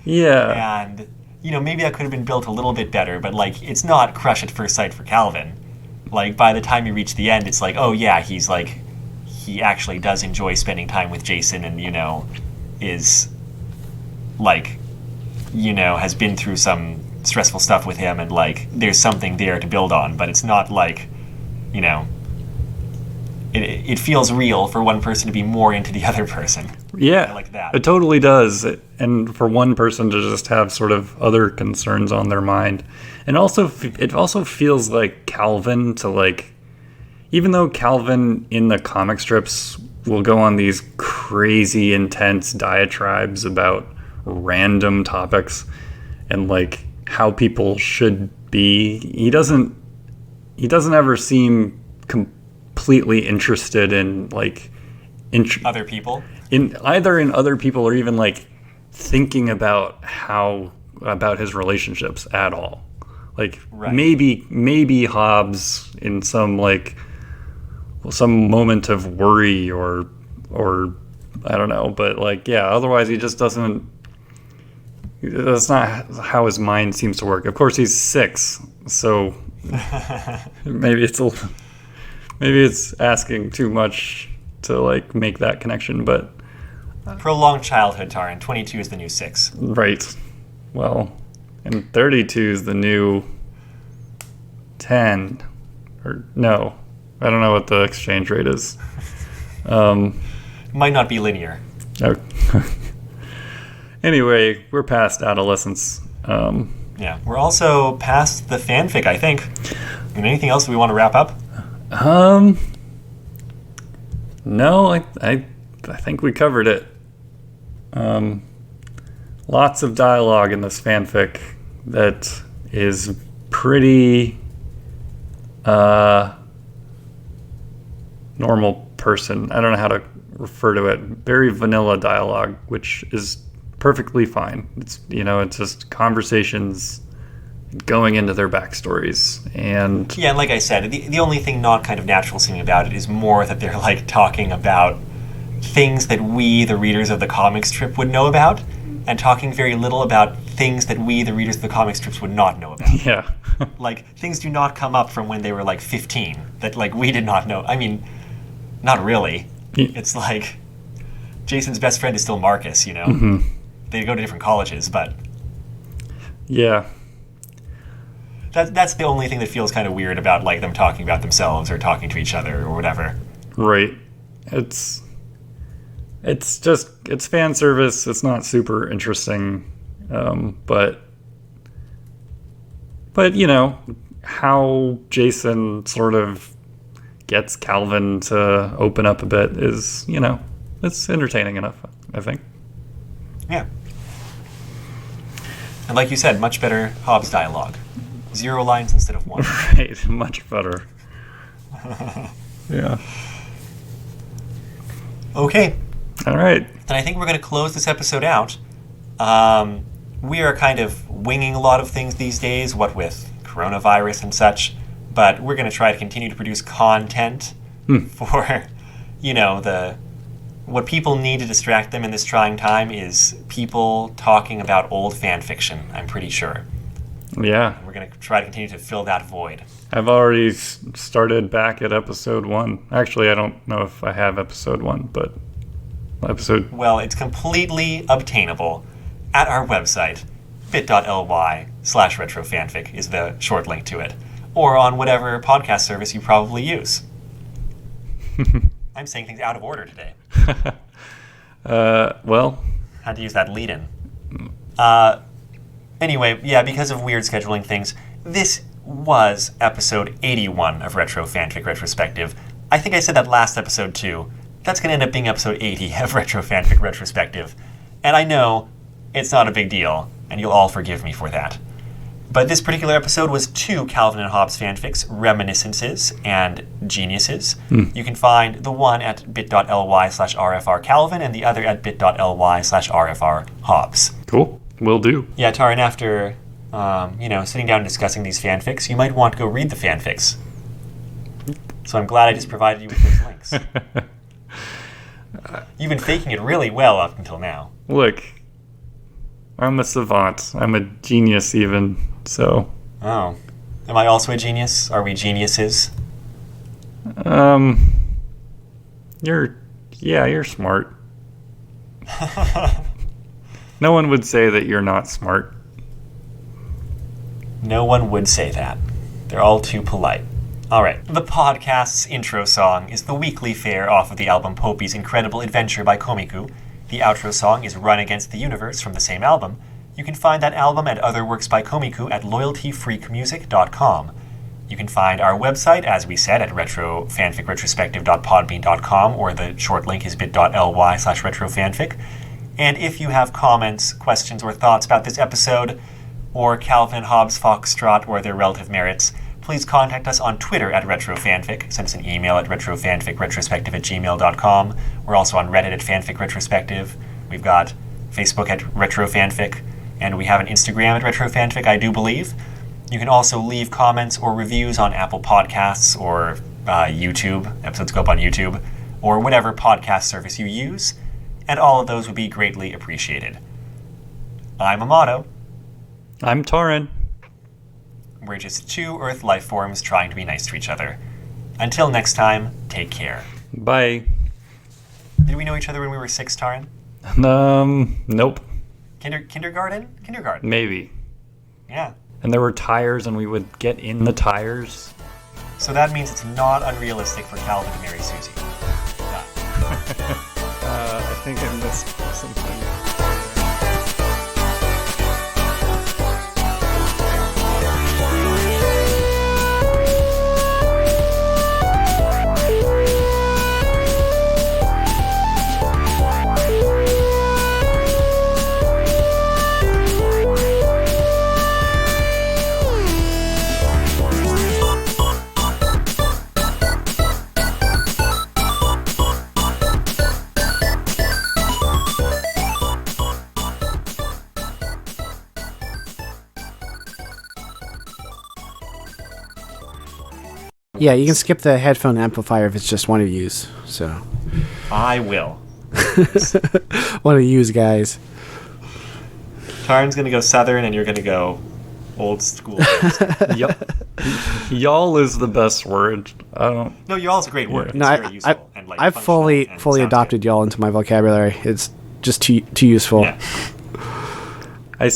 B: Yeah.
A: And, maybe that could have been built a little bit better, but like it's not crush at first sight for Calvin. Like by the time you reach the end, it's like, oh yeah, he's like, he actually does enjoy spending time with Jason and, is like, has been through some stressful stuff with him, and like there's something there to build on, but it's not like, it feels real for one person to be more into the other person.
B: Yeah,
A: I like that.
B: It totally does. And for one person to just have sort of other concerns on their mind. And also, it also feels like Calvin to like, even though Calvin in the comic strips will go on these crazy intense diatribes about random topics and like how people should be, he doesn't ever seem completely interested in like
A: other people,
B: in other people, or even like thinking about his relationships at all. Like
A: right.
B: maybe Hobbes in some moment of worry or I don't know, but like, yeah, otherwise he just doesn't. That's not how his mind seems to work. Of course, he's 6, so maybe it's asking too much to like make that connection. But
A: prolonged childhood, Taran. 22 is the new 6.
B: Right. Well, and 32 is the new 10, or no, I don't know what the exchange rate is.
A: Might not be linear.
B: Okay. Anyway, we're past adolescence.
A: Yeah, we're also past the fanfic, I think. And anything else we want to wrap up?
B: No, I think we covered it. Lots of dialogue in this fanfic that is pretty normal person. I don't know how to refer to it. Very vanilla dialogue, which is perfectly fine. It's it's just conversations going into their backstories. And
A: yeah, like I said, the only thing not kind of natural seeming about it is more that they're like talking about things that we, the readers of the comic strip, would know about, and talking very little about things that we, the readers of the comic strips, would not know about.
B: Yeah.
A: Like, things do not come up from when they were like 15 that like we did not know. I mean, not really. It's like Jason's best friend is still Marcus, you know?
B: Mm-hmm.
A: They go to different colleges, but
B: Yeah.
A: that's the only thing that feels kind of weird about like them talking about themselves or talking to each other or whatever.
B: Right. It's fan service. It's not super interesting, but you know how Jason sort of gets Calvin to open up a bit is, you know, it's entertaining enough, I think.
A: Yeah. And like you said, much better Hobbes dialogue. 0 lines instead of 1.
B: Right, much better. Yeah.
A: Okay.
B: All right.
A: Then I think we're going to close this episode out. We are kind of winging a lot of things these days, what with coronavirus and such, but we're going to try to continue to produce content for, you know, what people need to distract them in this trying time is people talking about old fan fiction, I'm pretty sure.
B: Yeah.
A: We're going to try to continue to fill that void.
B: I've already started back at episode 1. Actually, I don't know if I have episode 1, but episode...
A: Well, it's completely obtainable at our website. bit.ly/retrofanfic is the short link to it. Or on whatever podcast service you probably use. I'm saying things out of order today.
B: Well...
A: Had to use that lead-in. Anyway, yeah, because of weird scheduling things, this was episode 81 of Retro Fanfic Retrospective. I think I said that last episode too. That's going to end up being episode 80 of Retro Fanfic Retrospective. And I know it's not a big deal, and you'll all forgive me for that. But this particular episode was 2 Calvin and Hobbes fanfics, Reminiscences and Geniuses. You can find the one at bit.ly/rfrcalvin and the other at bit.ly/rfrhobbes.
B: Cool. Will do.
A: Yeah, Taran, after sitting down and discussing these fanfics, you might want to go read the fanfics. So I'm glad I just provided you with those links. You've been faking it really well up until now.
B: Look, I'm a savant. I'm a genius even, so...
A: Oh. Am I also a genius? Are we geniuses?
B: You're smart. No one would say that you're not smart.
A: No one would say that. They're all too polite. All right. The podcast's intro song is the weekly fare off of the album Popey's Incredible Adventure by Komiku. The outro song is Run Against the Universe from the same album. You can find that album and other works by Komiku at loyaltyfreakmusic.com. You can find our website, as we said, at retrofanficretrospective.podbean.com, or the short link is bit.ly/retrofanfic. And if you have comments, questions, or thoughts about this episode, or Calvin, Hobbes, Foxtrot, or their relative merits, please contact us on Twitter at retrofanfic. Send us an email at retrofanficretrospective@gmail.com. We're also on Reddit at fanficretrospective. We've got Facebook at retrofanfic, and we have an Instagram at retrofanfic, I do believe. You can also leave comments or reviews on Apple Podcasts or YouTube. Episodes go up on YouTube, or whatever podcast service you use. And all of those would be greatly appreciated. I'm Amado.
B: I'm Taran.
A: We're just 2 Earth life forms trying to be nice to each other. Until next time, take care.
B: Bye.
A: Did we know each other when we were 6, Taran?
B: Nope.
A: Kindergarten? Kindergarten.
B: Maybe.
A: Yeah.
B: And there were tires, and we would get in the tires.
A: So that means it's not unrealistic for Calvin to marry Susie. Done.
B: I think I missed something.
C: Yeah, you can skip the headphone amplifier if it's just one of yous. So
A: I will.
C: one of yous guys.
A: Taran's going to go Southern, and you're going to go old school.
B: Yep. Y'all is the best word. I don't...
A: No, y'all's a great word.
B: Yeah.
A: It's very useful. And like.
C: I've
A: functional and
C: fully
A: sounds
C: adopted y'all into my vocabulary. It's just too useful.
A: good.
B: I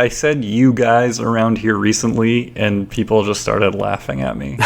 B: said you guys around here recently, and people just started laughing at me.